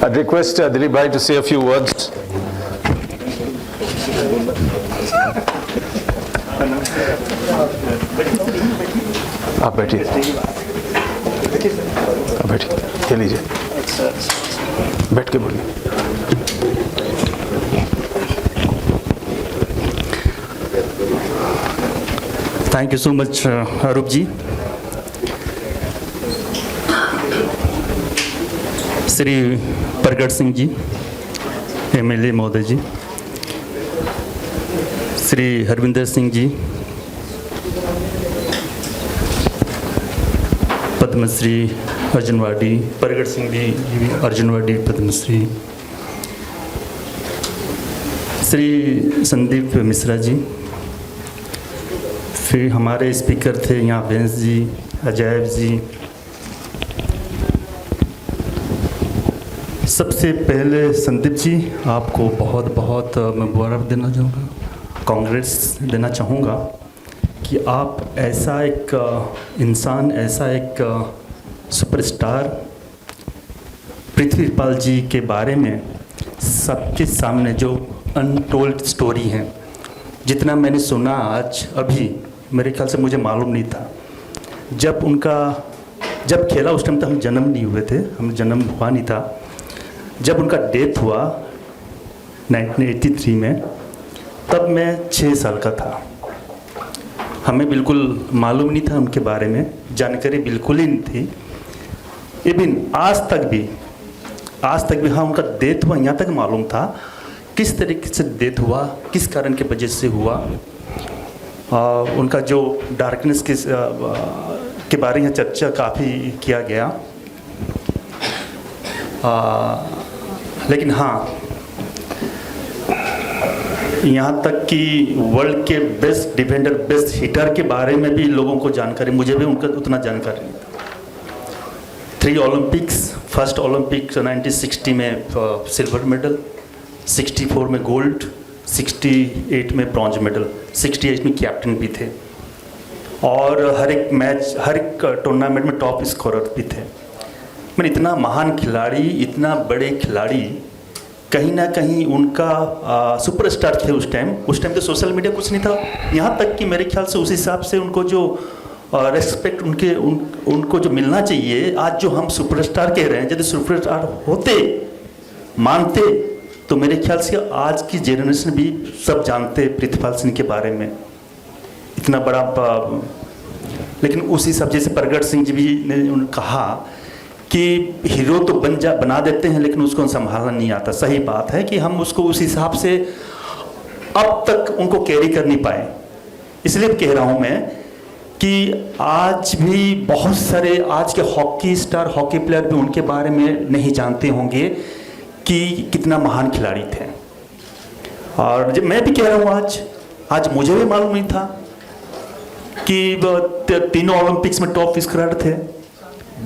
I'd request Dilip Bhai to say a few words. आप बैठिए, आप बैठिए, ले लीजिए, बैठ के बोलिए. Thank you so much, Arup ji. Shri Pargat Singh ji, MLA महोदय जी, श्री हरविंदर सिंह जी, पद्मश्री अर्जुनवाड़ी, परगट सिंह जी अर्जुनवाड़ी पद्मश्री, श्री संदीप मिश्रा जी, फिर हमारे स्पीकर थे यहाँ बेंस जी, अजायब जी. सबसे पहले संदीप जी आपको बहुत बहुत मैं मुबारक देना चाहूँगा, कांग्रेस देना चाहूँगा कि आप ऐसा एक इंसान, ऐसा एक सुपरस्टार पृथ्वीपाल जी के बारे में सबके सामने जो अनटोल्ड स्टोरी है, जितना मैंने सुना आज अभी, मेरे ख्याल से मुझे मालूम नहीं था. जब खेला उस टाइम तक हम जन्म नहीं हुए थे, हम जन्म हुआ नहीं था. जब उनका डेथ हुआ 1983 में, तब मैं 6 साल का था. हमें बिल्कुल मालूम नहीं था उनके बारे में, जानकारी बिल्कुल ही नहीं थी. इवन आज तक भी हाँ उनका डेथ हुआ यहाँ तक मालूम था किस तरीके से डेथ हुआ, किस कारण के वजह से हुआ. उनका जो डार्कनेस के बारे में चर्चा काफ़ी किया गया. लेकिन हाँ, यहाँ तक कि वर्ल्ड के बेस्ट डिफेंडर, बेस्ट हिटर के बारे में भी लोगों को जानकारी, मुझे भी उनका उतना जानकारी नहीं था. 3 ओलंपिक्स, फर्स्ट ओलंपिक 1960 में सिल्वर मेडल, 64 में गोल्ड, 68 में ब्रॉन्ज मेडल, 68 में कैप्टन भी थे और हर एक मैच, हर एक टूर्नामेंट में टॉप स्कोरर भी थे. मैंने इतना महान खिलाड़ी, इतना बड़े खिलाड़ी, कहीं ना कहीं उनका सुपरस्टार थे उस टाइम तो सोशल मीडिया कुछ नहीं था. यहाँ तक कि मेरे ख्याल से उस हिसाब से उनको जो रेस्पेक्ट उनको जो मिलना चाहिए, आज जो हम सुपरस्टार कह रहे हैं, यदि सुपरस्टार होते, मानते, तो मेरे ख्याल से आज की जनरेशन भी सब जानते पृथ्वीपाल सिंह के बारे में, इतना बड़ा. लेकिन उस हिसाब से परगट सिंह जी भी ने कहा कि हीरो तो बना देते हैं लेकिन उसको संभालना नहीं आता. सही बात है कि हम उसको उस हिसाब से अब तक उनको कैरी कर नहीं पाए. इसलिए कह रहा हूं मैं कि आज भी बहुत सारे आज के हॉकी स्टार, हॉकी प्लेयर भी उनके बारे में नहीं जानते होंगे कि कितना महान खिलाड़ी थे. और जब मैं भी कह रहा हूँ आज मुझे भी मालूम नहीं था कि 3 ओलंपिक्स में टॉप स्कोरर थे.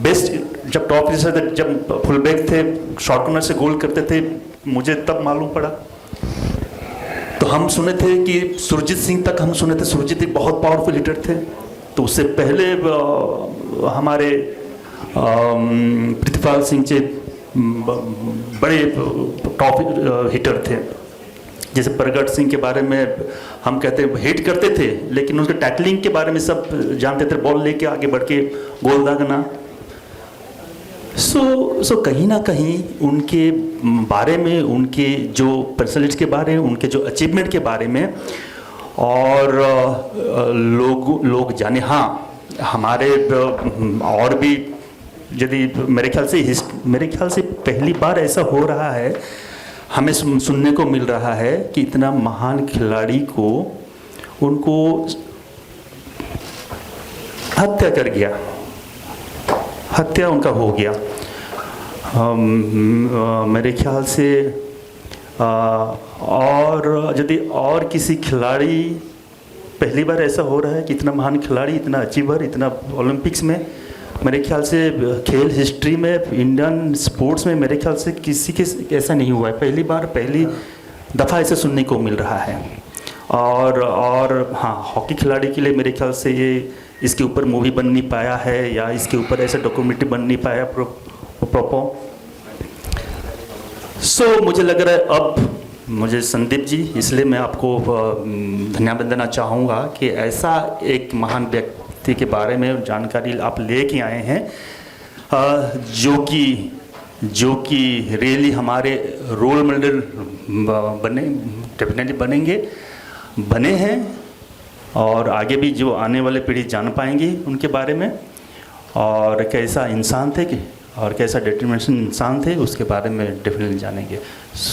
बेस्ट जब टॉप स्कोरर, जब फुल बैक थे, शॉर्ट कॉर्नर से गोल करते थे, मुझे तब मालूम पड़ा. तो हम सुने थे कि सुरजीत सिंह तक हम सुने थे, सुरजीत एक बहुत पावरफुल हिटर थे. तो उससे पहले हमारे पृथ्वीपाल सिंह जी बड़े टॉप हिटर थे. जैसे परगट सिंह के बारे में हम कहते हेट करते थे, लेकिन उसके टैकलिंग के बारे में सब जानते थे, बॉल लेके आगे बढ़ के गोल दागना. सो कहीं ना कहीं उनके बारे में, उनके जो पर्सनैलिटी के बारे में, उनके जो अचीवमेंट के बारे में और लोग जाने. हाँ, हमारे और भी यदि मेरे ख्याल से पहली बार ऐसा हो रहा है, हमें सुनने को मिल रहा है कि इतना महान खिलाड़ी को उनको हत्या कर गया. हत्या उनका हो गया। मेरे ख्याल से और यदि और किसी खिलाड़ी, पहली बार ऐसा हो रहा है कि इतना महान खिलाड़ी, इतना अचीवर, इतना ओलंपिक्स में, मेरे ख्याल से खेल हिस्ट्री में, इंडियन स्पोर्ट्स में मेरे ख्याल से किसी के ऐसा नहीं हुआ है। पहली दफ़ा ऐसे सुनने को मिल रहा है। और हाँ, हॉकी खिलाड़ी के लिए मेरे ख्याल से ये इसके ऊपर मूवी बन नहीं पाया है, या इसके ऊपर ऐसा डॉक्यूमेंट्री बन नहीं पाया प्रॉपर। मुझे लग रहा है अब मुझे संदीप जी, इसलिए मैं आपको धन्यवाद देना चाहूँगा कि ऐसा एक महान व्यक्ति के बारे में जानकारी आप लेके आए हैं, जो कि रियली हमारे रोल मॉडल डेफिनेटली बने हैं, और आगे भी जो आने वाले पीढ़ी जान पाएंगी उनके बारे में, और कैसा इंसान थे और कैसा डिटरमिनेशन इंसान थे उसके बारे में डेफिनेटली जानेंगे।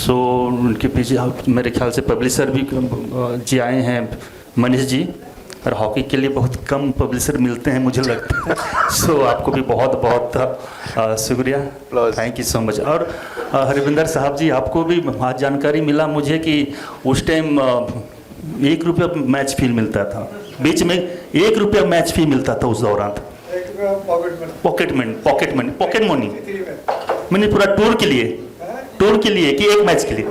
उनके पीछे मेरे ख्याल से पब्लिशर भी जी आए हैं, मनीष जी, और हॉकी के लिए बहुत कम पब्लिशर मिलते हैं मुझे लगता है। आपको भी बहुत बहुत शुक्रिया, थैंक यू सो मच। और हरविंदर साहब जी, आपको भी आज जानकारी मिला मुझे कि उस टाइम 1 रुपया मैच फी मिलता था, बीच में 1 रुपया मैच फी मिलता था उस दौरान, पॉकेट मनी मैंने पूरा टूर के लिए कि एक मैच के लिए,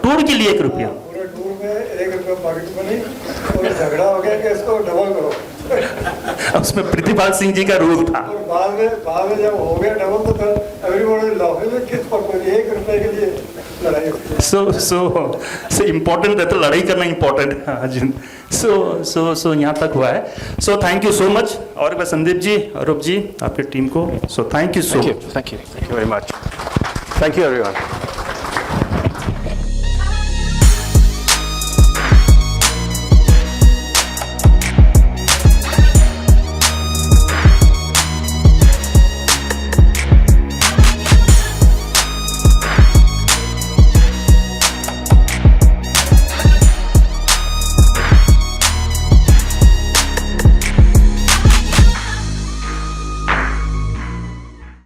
टूर के लिए 1 रुपया, पूरे टूर में 1 रुपया पॉकेट मनी, और झगड़ा हो गया कि इसको डबल करो। उसमें प्रिथिपाल सिंह जी का रूल था। और बाद में जब हो गया डबल तो फिर एवरीबॉडी लाफिंग, किस पर 1 रुपए के लिए लड़ाई होती है। सो इम्पोर्टेंट है, तो लड़ाई करना इम्पोर्टेंट है। सो यहाँ तक हुआ है। Thank you so much. और मैं संदीप जी, अरूप जी, आपकी टीम को thank you so much. Thank you very much. Thank you everyone.